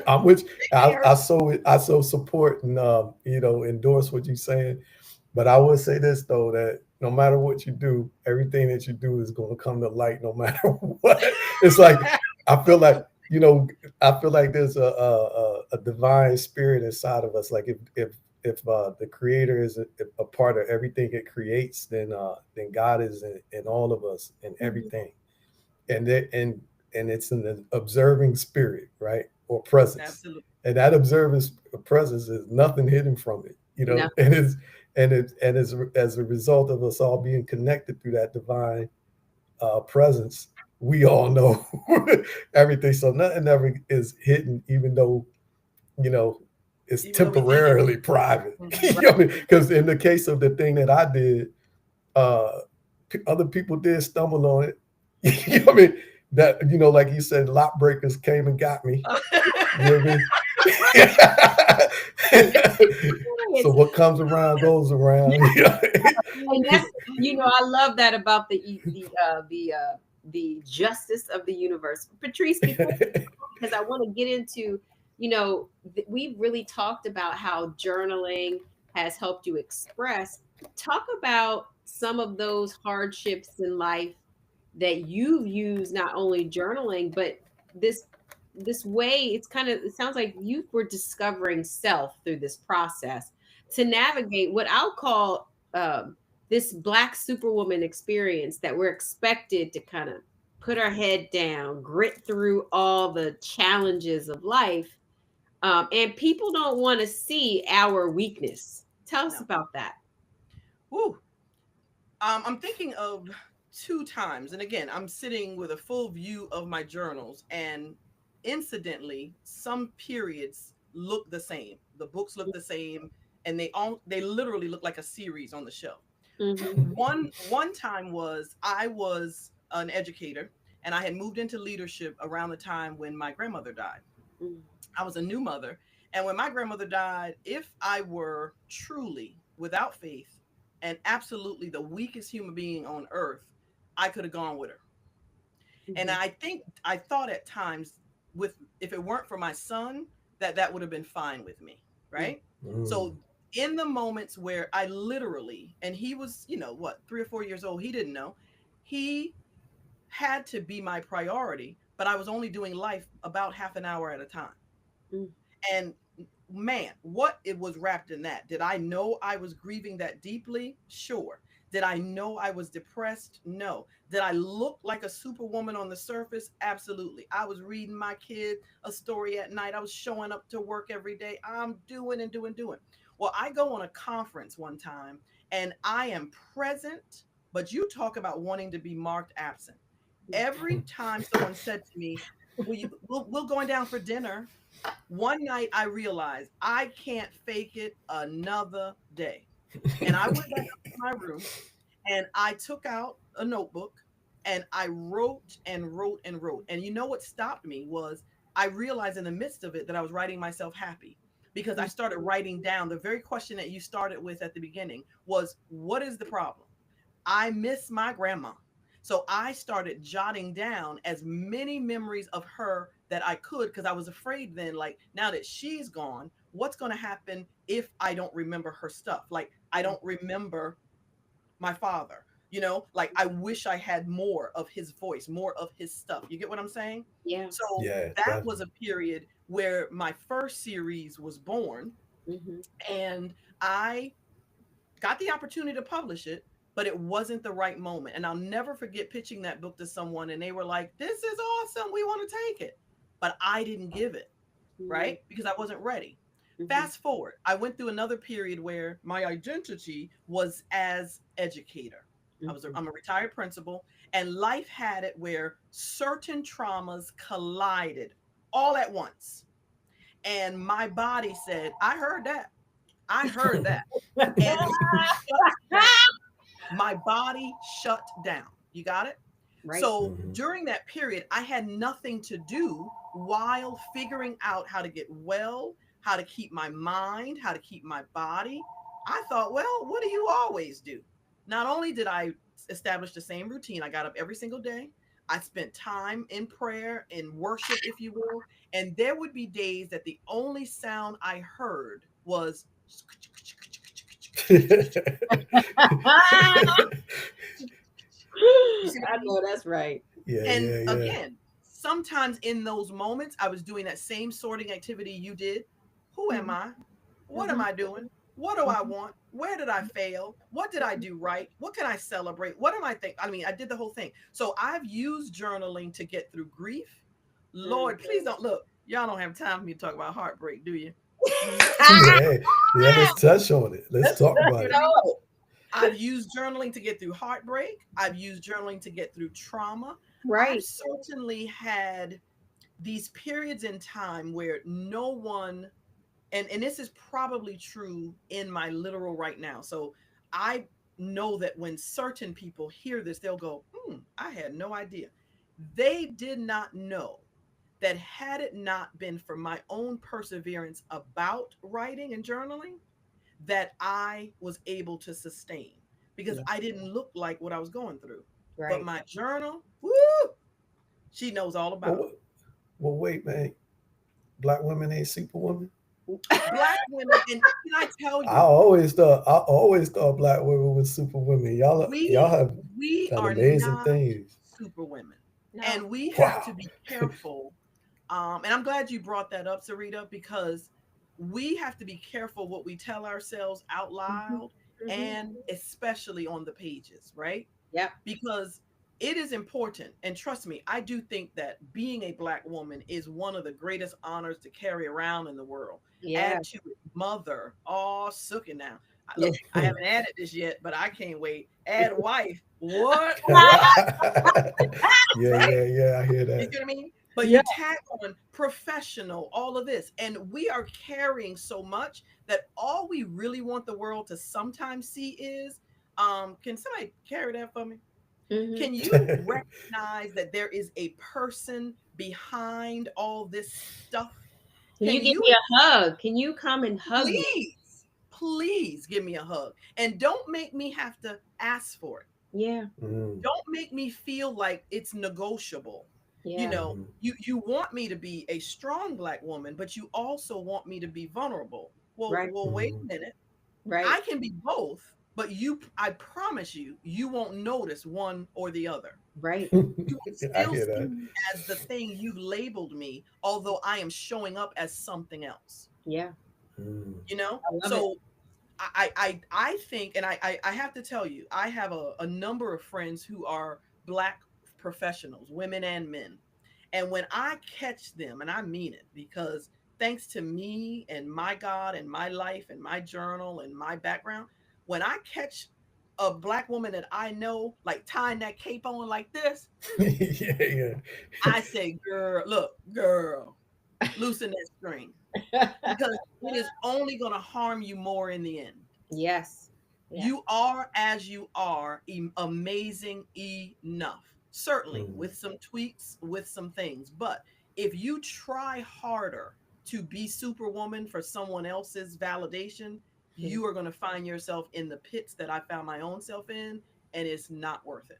I'm with you. I so support and endorse what you're saying. But I would say this though, that no matter what you do, everything that you do is going to come to light no matter what. It's like I feel like I feel like there's a divine spirit inside of us. Like if the creator is a part of everything it creates, then God is in all of us and everything. And it's an observing spirit, right? Or presence. Absolutely. And that observing presence is nothing hidden from it, No. and as a result of us all being connected through that divine presence, we all know everything. So nothing ever is hidden, even though it's Even though we think it temporarily is. private. Mhm. Because in the case of the thing that I did, uh, other people did stumble on it. You know what I mean? That like you said, lot breakers came and got me. You know what I mean? So It's, what comes around goes around. and that's I love that about the justice of the universe. Patrice, before, because I want to get into, we've really talked about how journaling has helped you express. Talk about some of those hardships in life that you've used, not only journaling, but this this way. It sounds like you were discovering self through this process to navigate what I'll call this Black superwoman experience, that we're expected to kind of put our head down, grit through all the challenges of life, and people don't want to see our weakness. Tell us No. about that. Woo. I'm thinking of two times, and again, I'm sitting with a full view of my journals, and incidentally, some periods look the same. The books look the same, and they literally look like a series on the shelf. Mm-hmm. One time I was an educator, and I had moved into leadership around the time when my grandmother died. I was a new mother. And when my grandmother died, if I were truly without faith and absolutely the weakest human being on earth, I could have gone with her. And I thought at times, with if it weren't for my son, that would have been fine with me, right? Mm. So in the moments where I literally, and he was, what, 3 or 4 years old, he didn't know, he had to be my priority, but I was only doing life about half an hour at a time. Mm. And man, what it was wrapped in that. Did I know I was grieving that deeply? Sure. Did I know I was depressed? No. Did I look like a superwoman on the surface? Absolutely. I was reading my kid a story at night. I was showing up to work every day. I'm doing and doing, doing. Well, I go on a conference one time and I am present, but you talk about wanting to be marked absent. Every time someone said to me, we'll going down for dinner. One night I realized I can't fake it another day. And I went back up to my room and I took out a notebook and I wrote and wrote and wrote. And you know what stopped me was I realized in the midst of it that I was writing myself happy, because I started writing down the very question that you started with at the beginning was, what is the problem? I miss my grandma. So I started jotting down as many memories of her that I could, because I was afraid then, like, now that she's gone, what's going to happen if I don't remember her stuff? Like, I don't remember my father, like I wish I had more of his voice, more of his stuff. You get what I'm saying? Yeah. So Yeah, that was definitely. a period where my first series was born, Mm-hmm. and I got the opportunity to publish it, but it wasn't the right moment. And I'll never forget pitching that book to someone and they were like, "This is awesome. We want to take it." But I didn't give it, Mm-hmm. right? Because I wasn't ready. Mm-hmm. Fast forward, I went through another period where my identity was as educator. I'm a retired principal, and life had it where certain traumas collided all at once. And my body said, "I heard that. I heard that." And it shut down. My body shut down. You got it? Right. So Mhm. during that period, I had nothing to do while figuring out how to get well, how to keep my mind, how to keep my body. I thought, well, what do you always do? Not only did I establish the same routine, I got up every single day. I spent time in prayer, in worship, if you will. And there would be days that the only sound I heard was you see what I I mean? know that's right. Yeah, And yeah, yeah. again, sometimes in those moments, I was doing that same sorting activity you did. Who am I? What am I doing? What do I want? Where did I fail? What did I do right? What can I celebrate? What am I think? I mean, I did the whole thing. So I've used journaling to get through grief. Lord, please don't look. Y'all don't have time for me to talk about heartbreak, do you? Yeah, yeah, let's touch on it. Let's talk about it. I've used journaling to get through heartbreak. I've used journaling to get through trauma. I've Right. certainly had these periods in time where no one, and this is probably true in my literal right now. So I know that when certain people hear this, they'll go, I had no idea. They did not know that had it not been for my own perseverance about writing and journaling, that I was able to sustain because Yeah. I didn't look like what I was going through. But Right. my journal, woo, she knows all Well, about it. well, wait, man. Black women ain't superwomen. Black women, and can I tell I you, always thought black women were superwomen. Y'all we have we done are amazing not things. super women, No. and we have to Wow. be careful. And I'm glad you brought that up, Sarita, because we have to be careful what we tell ourselves out Mhm. loud, Mhm. and especially on the pages, right? Yep. Because it is important. And trust me, I do think that being a Black woman is one of the greatest honors to carry around in the world. Yeah. Add to it mother, oh, sooking now. Yeah. Look, I haven't added this yet, but I can't wait. Add wife. What? Yeah, Right? yeah, yeah. I hear You that. see what I mean? But Yeah. you tag on professional, all of this. And we are carrying so much that all we really want the world to sometimes see is can somebody carry that for me? Mhm. Can you recognize that there is a person behind all this stuff? Can you Can give you me a hug? Can you come and hug me? please give me a hug? And don't make me have to ask for it. Yeah. Mm, Don't make me feel like it's negotiable. You Yeah. know, mhm. you want me to be a strong Black woman, but you also want me to be vulnerable. Well, Right. wait Mhm. a minute. Right. I can be both, but I promise you, you won't notice one or the other. Right. You would I still hear see that. me as the thing you've labeled me, although I am showing up as something else. Yeah. Mm. You know? I love it. So I think, and I have to tell you, I have a number of friends who are Black professionals, women and men. And when I catch them, and I mean it, because thanks to me and my God and my life and my journal and my background, when I catch a Black woman that I know, like tying that cape on like this, Yeah, yeah. I say, girl, look, girl, loosen that string because it is only going to harm you more in the end. Yes. Yeah. You are as you are, amazing enough. Certainly Mm. with some tweaks, with some things. But if you try harder to be superwoman for someone else's validation, you are going to find yourself in the pits that I found my own self in, and it's not worth it.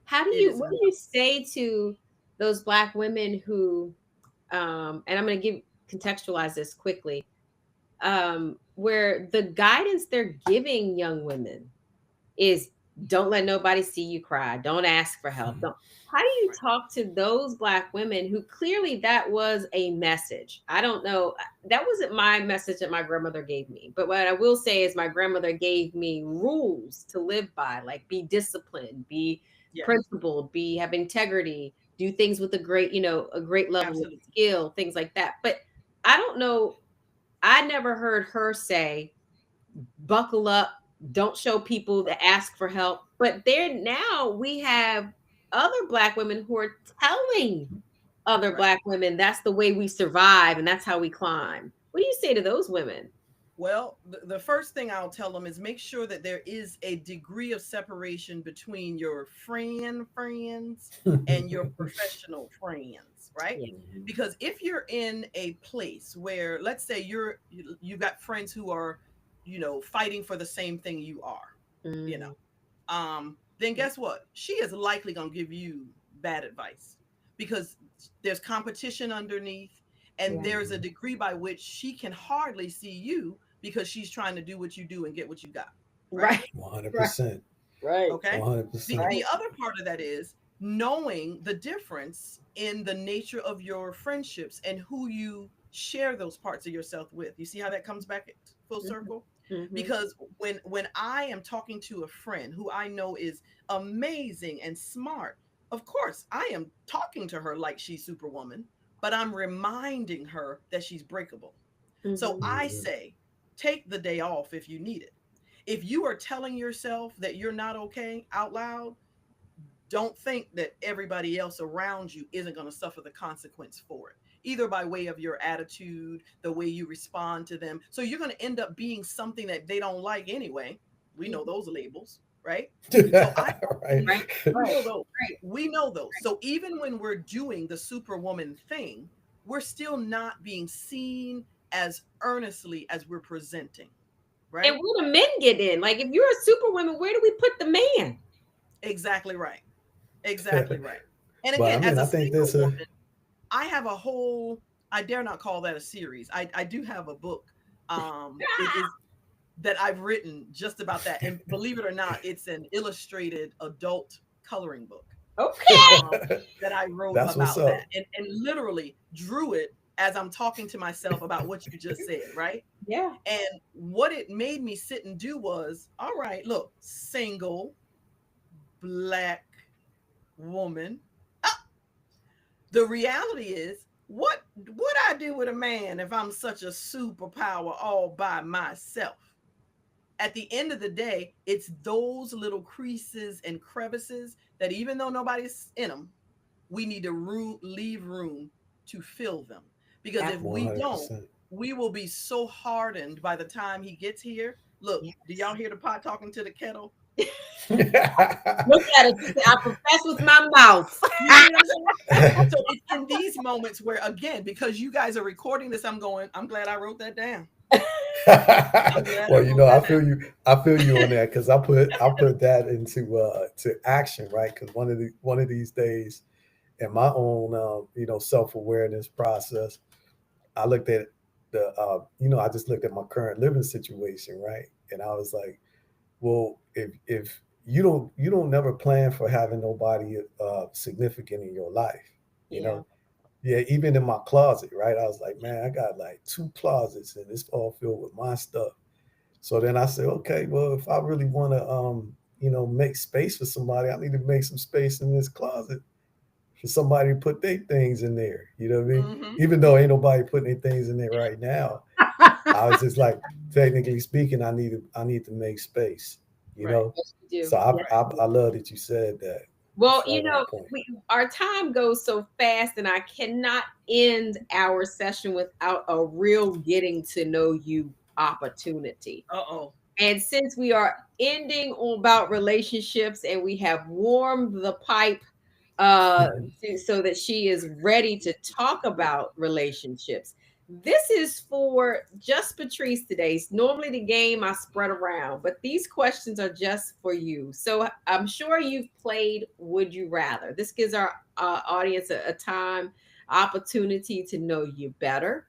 How do It you is what do not. you say to those Black women who and I'm going to give contextualize this quickly, where the guidance they're giving young women is don't let nobody see you cry, don't ask for help, don't. How do you talk to those Black women who clearly that was a message? I don't know, that wasn't my message that my grandmother gave me, but what I will say is my grandmother gave me rules to live by, like be disciplined, be Yes, principled, be have integrity, do things with a great, a great level of absolutely. skill, things like that. But I don't know, I never heard her say, buckle up, don't show people to ask for help. But there now we have other Black women who are telling other Right. Black women that's the way we survive and that's how we climb. What do you say to those women? Well, the first thing I'll tell them is make sure that there is a degree of separation between your friends and your professional friends, right? Yeah. Because if you're in a place where, let's say you've got friends who are, fighting for the same thing you are, you Mm, know, then guess what? She is likely gonna give you bad advice, because there's competition underneath, and there's a degree by which she can hardly see you because she's trying to do what you do and get what you got. Right. 100%. Right. Okay. 100%. The other part of that is knowing the difference in the nature of your friendships and who you share those parts of yourself with. You see how that comes back full circle? Mm-hmm. Because when I am talking to a friend who I know is amazing and smart, of course I am talking to her like she's Superwoman, but I'm reminding her that she's breakable. Mm-hmm. So I say, take the day off if you need it. If you are telling yourself that you're not okay out loud, don't think that everybody else around you isn't going to suffer the consequence for it, either by way of your attitude, the way you respond to them. So you're going to end up being something that they don't like anyway. We know those labels, right? So we know those. So even when we're doing the Superwoman thing, we're still not being seen as earnestly as we're presenting. Right. And where do men get in? Like, if you're a Superwoman, where do we put the man? Exactly right. Exactly right. And Well, again, I mean, as a I think single this woman, I have a whole, I dare not call that a series. I do have a book that I've written just about that. And believe it or not, it's an illustrated adult coloring book. Okay. That I wrote That's about that. And literally drew it as I'm talking to myself about what you just said, right? Yeah. And what it made me sit and do was, all right, look, single Black woman. The reality is, what would I do with a man if I'm such a superpower all by myself? At the end of the day, it's those little creases and crevices that, even though nobody's in them, we need to leave room to fill them. Because if 100%. We don't, we will be so hardened by the time he gets here. Look, do y'all hear the pot talking to the kettle? Look at it. I profess with my mouth. So it's in these moments where, again, because you guys are recording this, I'm glad I wrote that down. Well, you know, I feel you on that, because I put that into to action, right? Because one of these days, in my own self-awareness process, I looked at I just looked at my current living situation, right? And I was like, well, if you don't never plan for having nobody significant in your life, you know. Yeah, even in my closet, right? I was like, man, I got like 2 closets and it's all filled with my stuff. So then I said, okay, well, if I really want to make space for somebody, I need to make some space in this closet for somebody to put their things in there. You know what I mean? Mm-hmm. Even though ain't nobody putting their things in there right now. I was just like, technically speaking, I need to make space, you know? Yes, so I love that you said that. Well, our time goes so fast, and I cannot end our session without a real getting to know you opportunity. And since we are ending about relationships and we have warmed the pipe so that she is ready to talk about relationships, this is for just Patrice today. Normally the game I spread around, but these questions are just for you. So I'm sure you've played Would You Rather. This gives our audience a opportunity to know you better.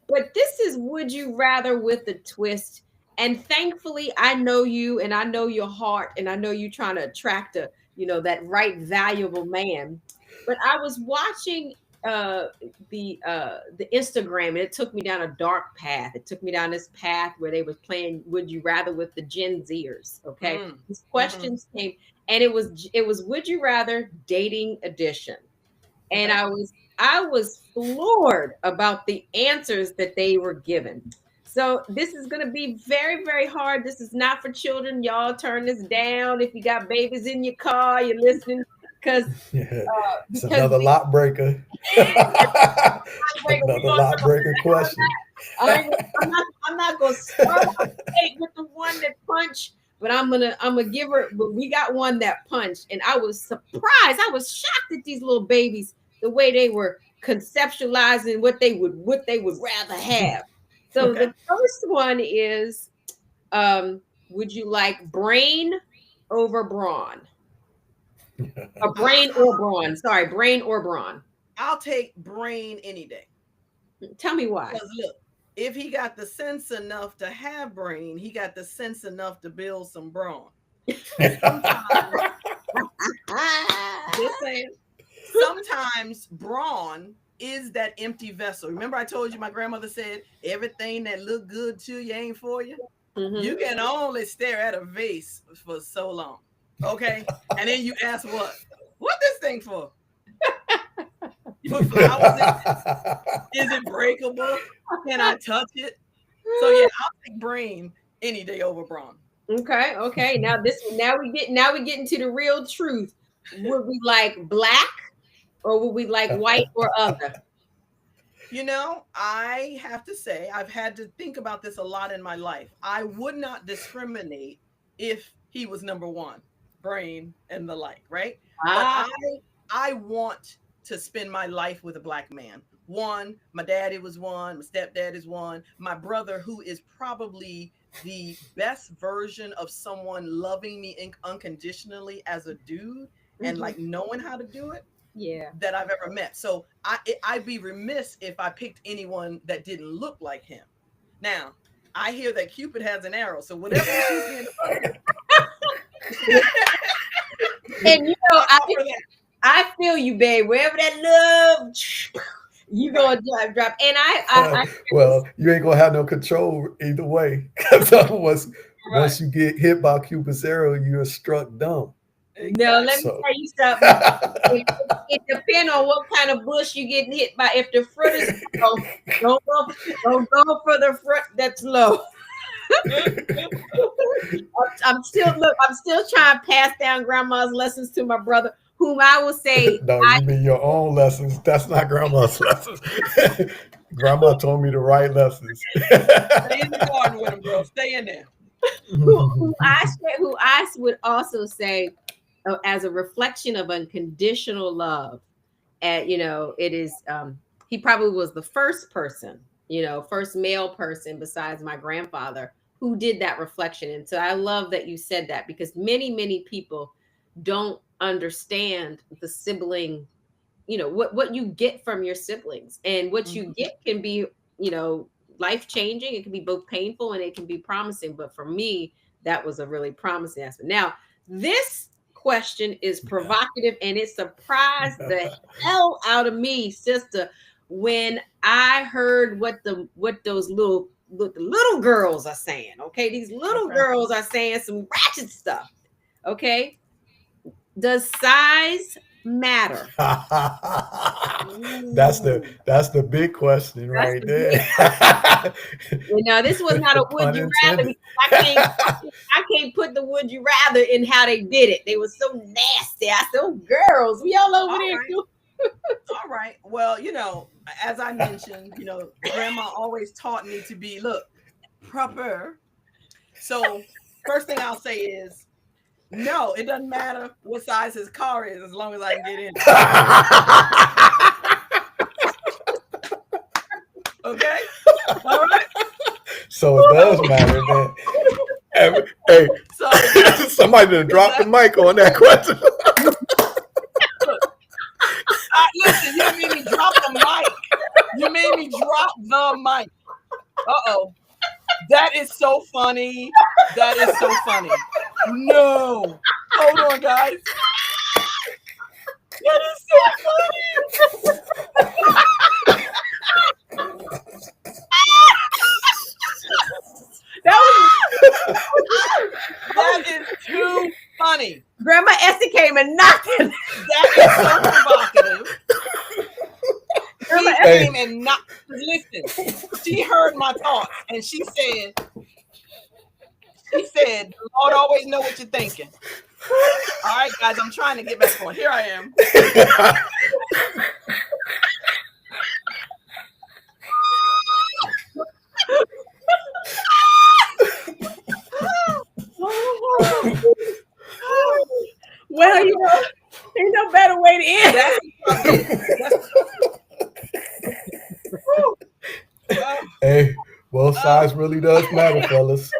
But this is Would You Rather with a twist. And thankfully, I know you and I know your heart, and I know you're trying to attract that right, valuable man. But I was watching the Instagram, and it took me down a dark path. It took me down this path where they was playing Would You Rather with the Gen Zers. Okay, these questions came, and it was Would You Rather dating edition, and I was floored about the answers that they were given. So this is going to be very, very hard. This is not for children. Y'all turn this down. If you got babies in your car, you're listening. Because it's another lot breaker. Another lot breaker question. I'm not gonna start with the one that punched, but I'm gonna give her. But we got one that punched, and I was surprised. I was shocked at these little babies, the way they were conceptualizing what they would rather have. So the first one is, would you like brain over brawn? A Brain or Braun? Sorry, Brain or Braun? I'll take Brain any day. Tell me why. Because look, if he got the sense enough to have brain, he got the sense enough to build some brawn. Sometimes brawn is that empty vessel. Remember, I told you my grandmother said everything that look good to you ain't for you. Mm-hmm. You can only stare at a vase for so long, okay? And then you ask, what this thing for? You put flowers in it? Is it breakable? Can I touch it? So yeah, I'll take brain any day over brawn. Okay. Now we get into the real truth. Would we like black or would we like white or other? You know, I have to say I've had to think about this a lot in my life. I would not discriminate if he was number one, brain and the like, right? But I want to spend my life with a black man. One, my daddy was one, my stepdad is one, my brother, who is probably the best version of someone loving me unconditionally as a dude and like knowing how to do it. Yeah, that I've ever met. So I'd be remiss if I picked anyone that didn't look like him. Now, I hear that Cupid has an arrow, so whatever she's and you know, I feel you, babe. Wherever that love, you gonna drop. And well, you ain't gonna have no control either way. Because once you get hit by Cupid's arrow, you're struck dumb. No, let me tell you something. It depends on what kind of bush you getting hit by. If the fruit is low, don't go for the fruit that's low. I'm still trying to pass down grandma's lessons to my brother, whom I will say. No, you mean your own lessons. That's not grandma's lessons. Grandma told me the right lessons. Stay in the garden with him, girl. Stay in there. who I would also say, as a reflection of unconditional love, and it is he probably was the first person, first male person besides my grandfather who did that reflection. And so I love that you said that, because many people don't understand the sibling, what you get from your siblings, and what you get can be, life-changing. It can be both painful and it can be promising. But for me, that was a really promising aspect. Now, this question is provocative and it surprised the hell out of me, sister, when I heard what those little girls are saying. Okay, these little girls are saying some ratchet stuff. Okay, does size matter? That's the big question right there. Now, this was not a would you rather. I can't put the would you rather in how they did it. They were so nasty. I said, oh, girls, we all over there too. All right. Well, as I mentioned, grandma always taught me to be, proper. So first thing I'll say is, no, it doesn't matter what size his car is as long as I can get in. Okay? All right? So it does matter, man. Hey, somebody done dropped the mic on that question. Listen, you made me drop the mic. You made me drop the mic. Uh-oh. That is so funny. That is so funny. No. Hold on, guys. That is so funny. That is too funny. Grandma Essie came and knocked it. That is so provocative. Grandma Essie came and knocked. Listen, she heard my thoughts and she said, the Lord always know what you're thinking. All right, guys, I'm trying to get back on. Here I am. Well, ain't no better way to end. Hey, well, size really does matter, fellas.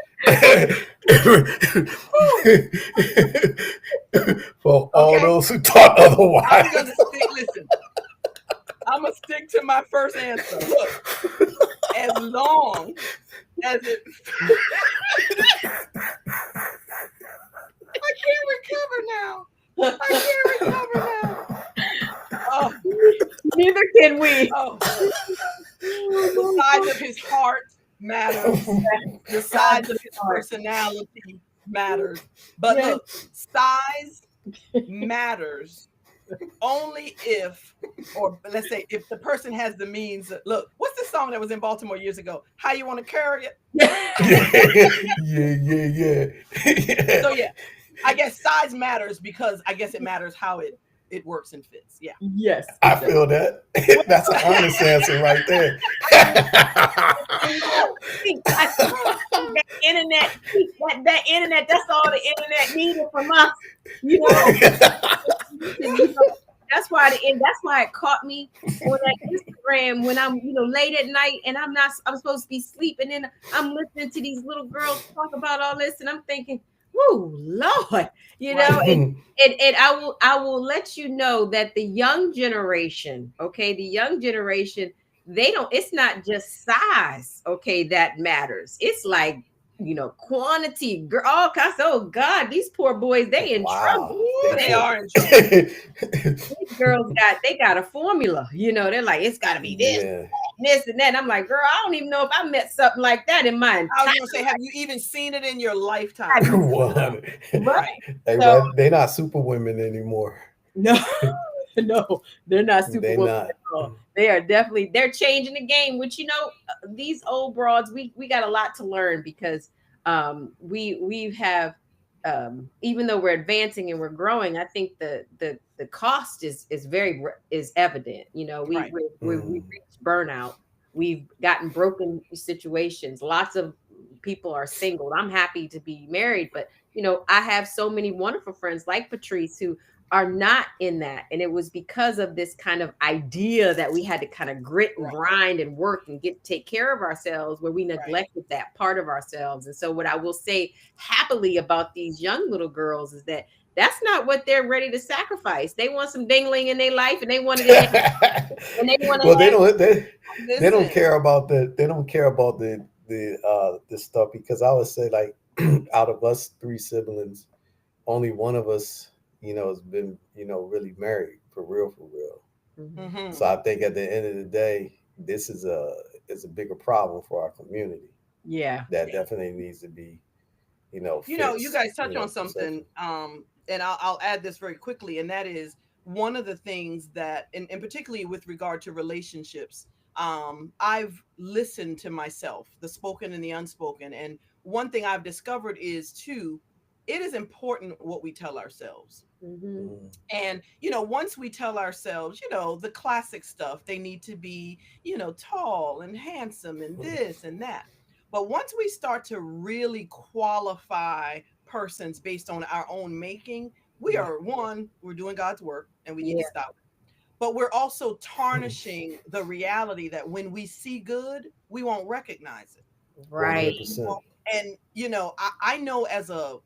For all Okay. those who thought I'm otherwise. gonna stick. Listen, I'm gonna stick to my first answer. Look, as long as it, I can't recover now. I can't recover now. Oh, Neither can we. oh. The size of his heart matters. The size of his personality matters. But Yes. look, size matters only if, or let's say, if the person has the means. Look, what's the song that was in Baltimore years ago? How You Want to Carry It? Yeah. So yeah, I guess size matters because I guess it matters how it works and fits. Yeah. Yes. I feel that. That's an honest answer right there. That internet, that's all the internet needed from us. You know, that's why it caught me on that Instagram when I'm, late at night and I'm supposed to be sleeping and I'm listening to these little girls talk about all this and I'm thinking, whoo, Lord, and I will let you know that the young generation, it's not just size, okay, that matters. It's like, quantity, all kinds. Oh God, these poor boys, they in trouble. They are in trouble. These girls got a formula, they're like, it's gotta be this, this and that. I'm like, girl, I don't even know if I met something like that in my I was gonna say, have you even seen it in your lifetime? Right. They're not super women anymore. No, they're not super They're women not. at all. They are definitely, they're changing the game, which, these old broads, we got a lot to learn because we have, even though we're advancing and we're growing, I think the cost is evident. Right. We've reached burnout. We've gotten broken situations. Lots of people are single. I'm happy to be married, but I have so many wonderful friends like Patrice who are not in that. And it was because of this kind of idea that we had to kind of grit and grind and work and take care of ourselves, where we neglected that part of ourselves. And so what I will say happily about these young little girls is that that's not what they're ready to sacrifice. They want some dingling in their life and they want to well, they don't care about the stuff, because I would say, like, out of us 3 siblings, only one of us has been, really married for real. Mm-hmm. So I think at the end of the day, this is a bigger problem for our community. Yeah. That definitely needs to be, fixed, you guys touch on something, and I'll add this very quickly, and that is one of the things that, and particularly with regard to relationships, I've listened to myself, the spoken and the unspoken, and one thing I've discovered is too, it is important what we tell ourselves. Mm-hmm. And, once we tell ourselves, the classic stuff, they need to be, tall and handsome and this and that. But once we start to really qualify persons based on our own making, we're doing God's work and we need to stop. But we're also tarnishing the reality that when we see good, we won't recognize it. Right. 100%. And, I know as a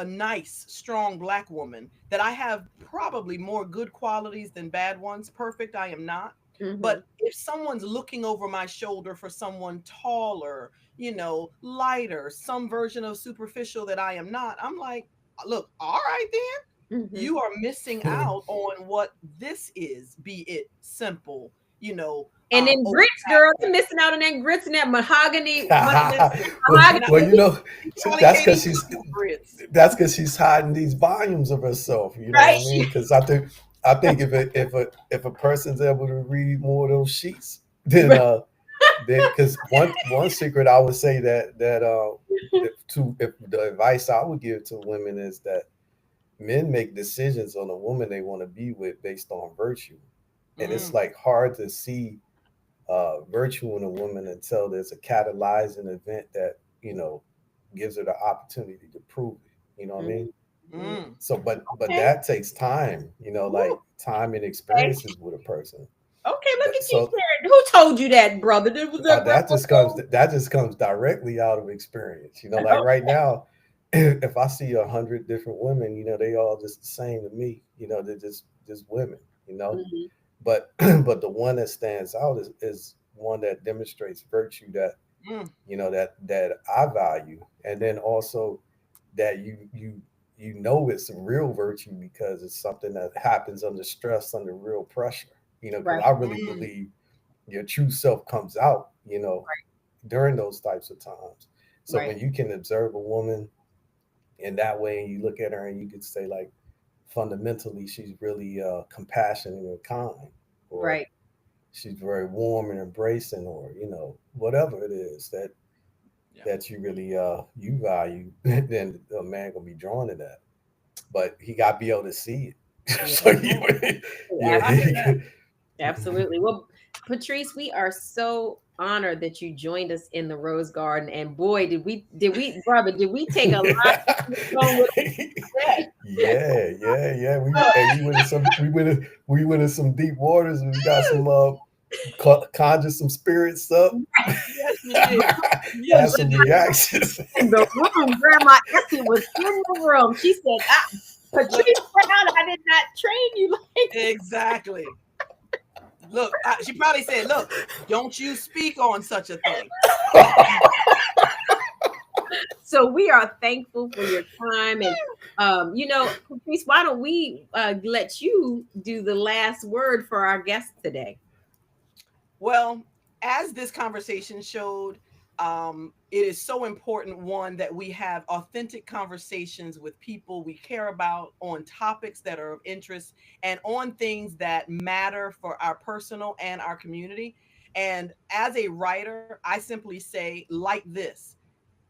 nice, strong Black woman that I have probably more good qualities than bad ones. Perfect, I am not. Mm-hmm. But if someone's looking over my shoulder for someone taller, lighter, some version of superficial that I am not, I'm like, look, all right then, Mm-hmm. you are missing out on what this is, be it simple, and then grits, girl, you're missing out on that grits and that mahogany. Well, that's because she's hiding these volumes of herself. You know what I mean? Because I think if a person's able to read more of those sheets, then because one secret I would say that if the advice I would give to women is that men make decisions on a woman they want to be with based on virtue, and it's like hard to see virtue in a woman until there's a catalyzing event that gives her the opportunity to prove it. You know what I mean? Mm. So, but that takes time. Like time and experiences with a person. Okay, look at you, Karen. Who told you that, brother? That just comes directly out of experience. Like right now, if I see 100 different women, they all just the same to me. They're just women. Mhm. But but the one that stands out is one that demonstrates virtue that Mm, that I value, and then also that it's a real virtue because it's something that happens under stress, under real pressure. Because Right. I really mm, believe your true self comes out, during those types of times. So Right. when you can observe a woman in that way, and you look at her and you could say like, fundamentally, she's really compassionate and kind, or Right. she's very warm and embracing, or whatever it is that yeah. you really you value, then a man gonna be drawn to that. But he got to be able to see it. Yeah. So you, yeah, I hear that. Absolutely. Well, Patrice, we are so honored that you joined us in the Rose Garden. And boy, brother, did we take a lot of home with us today. yeah. We went in some deep waters, and we got some conjure some spirits up. Yes, you did. Had Yes, you some did. reactions. In the room, Grandma Essie was in the room. She said, Patrice Brown, I did not train you like that. Exactly. Look, she probably said, "Look, don't you speak on such a thing." So we are thankful for your time. And Patrice, why don't we let you do the last word for our guest today? Well, as this conversation showed, it is so important, one, that we have authentic conversations with people we care about on topics that are of interest and on things that matter for our personal and our community. And as a writer, I simply say, like this,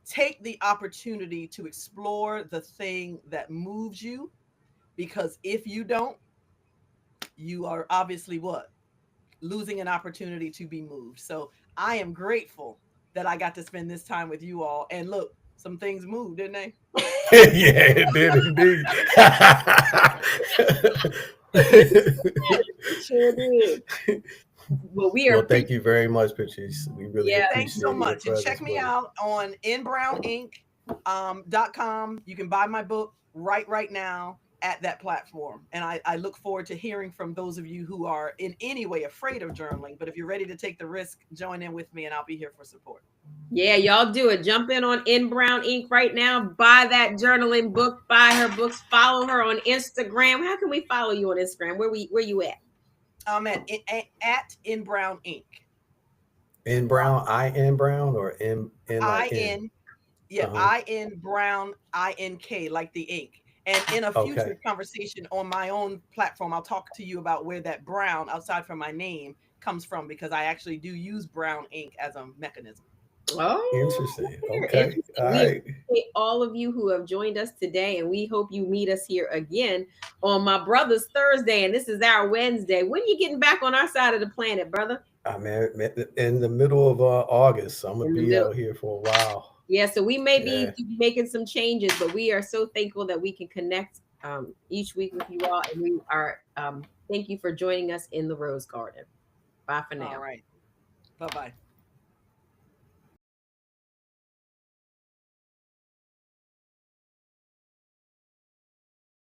take the opportunity to explore the thing that moves you, because if you don't, you are obviously what? Losing an opportunity to be moved. So I am grateful that I got to spend this time with you all. And look, some things moved, didn't they? Yeah, it did indeed. It sure did. Well, we are Well, thank you very much, Patrice. We really yeah. Thanks so appreciate your much. And check presence me with us. out on nbrowninc.com. You can buy my book right now at that platform. And I look forward to hearing from those of you who are in any way afraid of journaling. But if you're ready to take the risk, join in with me and I'll be here for support. Yeah, y'all do it. Jump in on N Brown Inc. right now. Buy that journaling book. Buy her books. Follow her on Instagram. How can we follow you on Instagram? Where you at? I'm at nbrown inc. In Brown, in Brown, or in like in. in Yeah, Uh-huh. in Brown, INK, like the ink. And in a Okay. future conversation on my own platform, I'll talk to you about where that brown, outside from my name, comes from, because I actually do use brown ink as a mechanism. Oh, Interesting. very Okay. interesting. All We right. appreciate all of you who have joined us today, and we hope you meet us here again on my brother's Thursday. And this is our Wednesday. When you getting back on our side of the planet, brother? I'm in the middle of August. So I'm gonna In the be middle. out here for a while. Yeah, so we may Yeah. be making some changes, but we are so thankful that we can connect each week with you all. And we are thank you for joining us in the Rose Garden. Bye for now. All right. Bye-bye.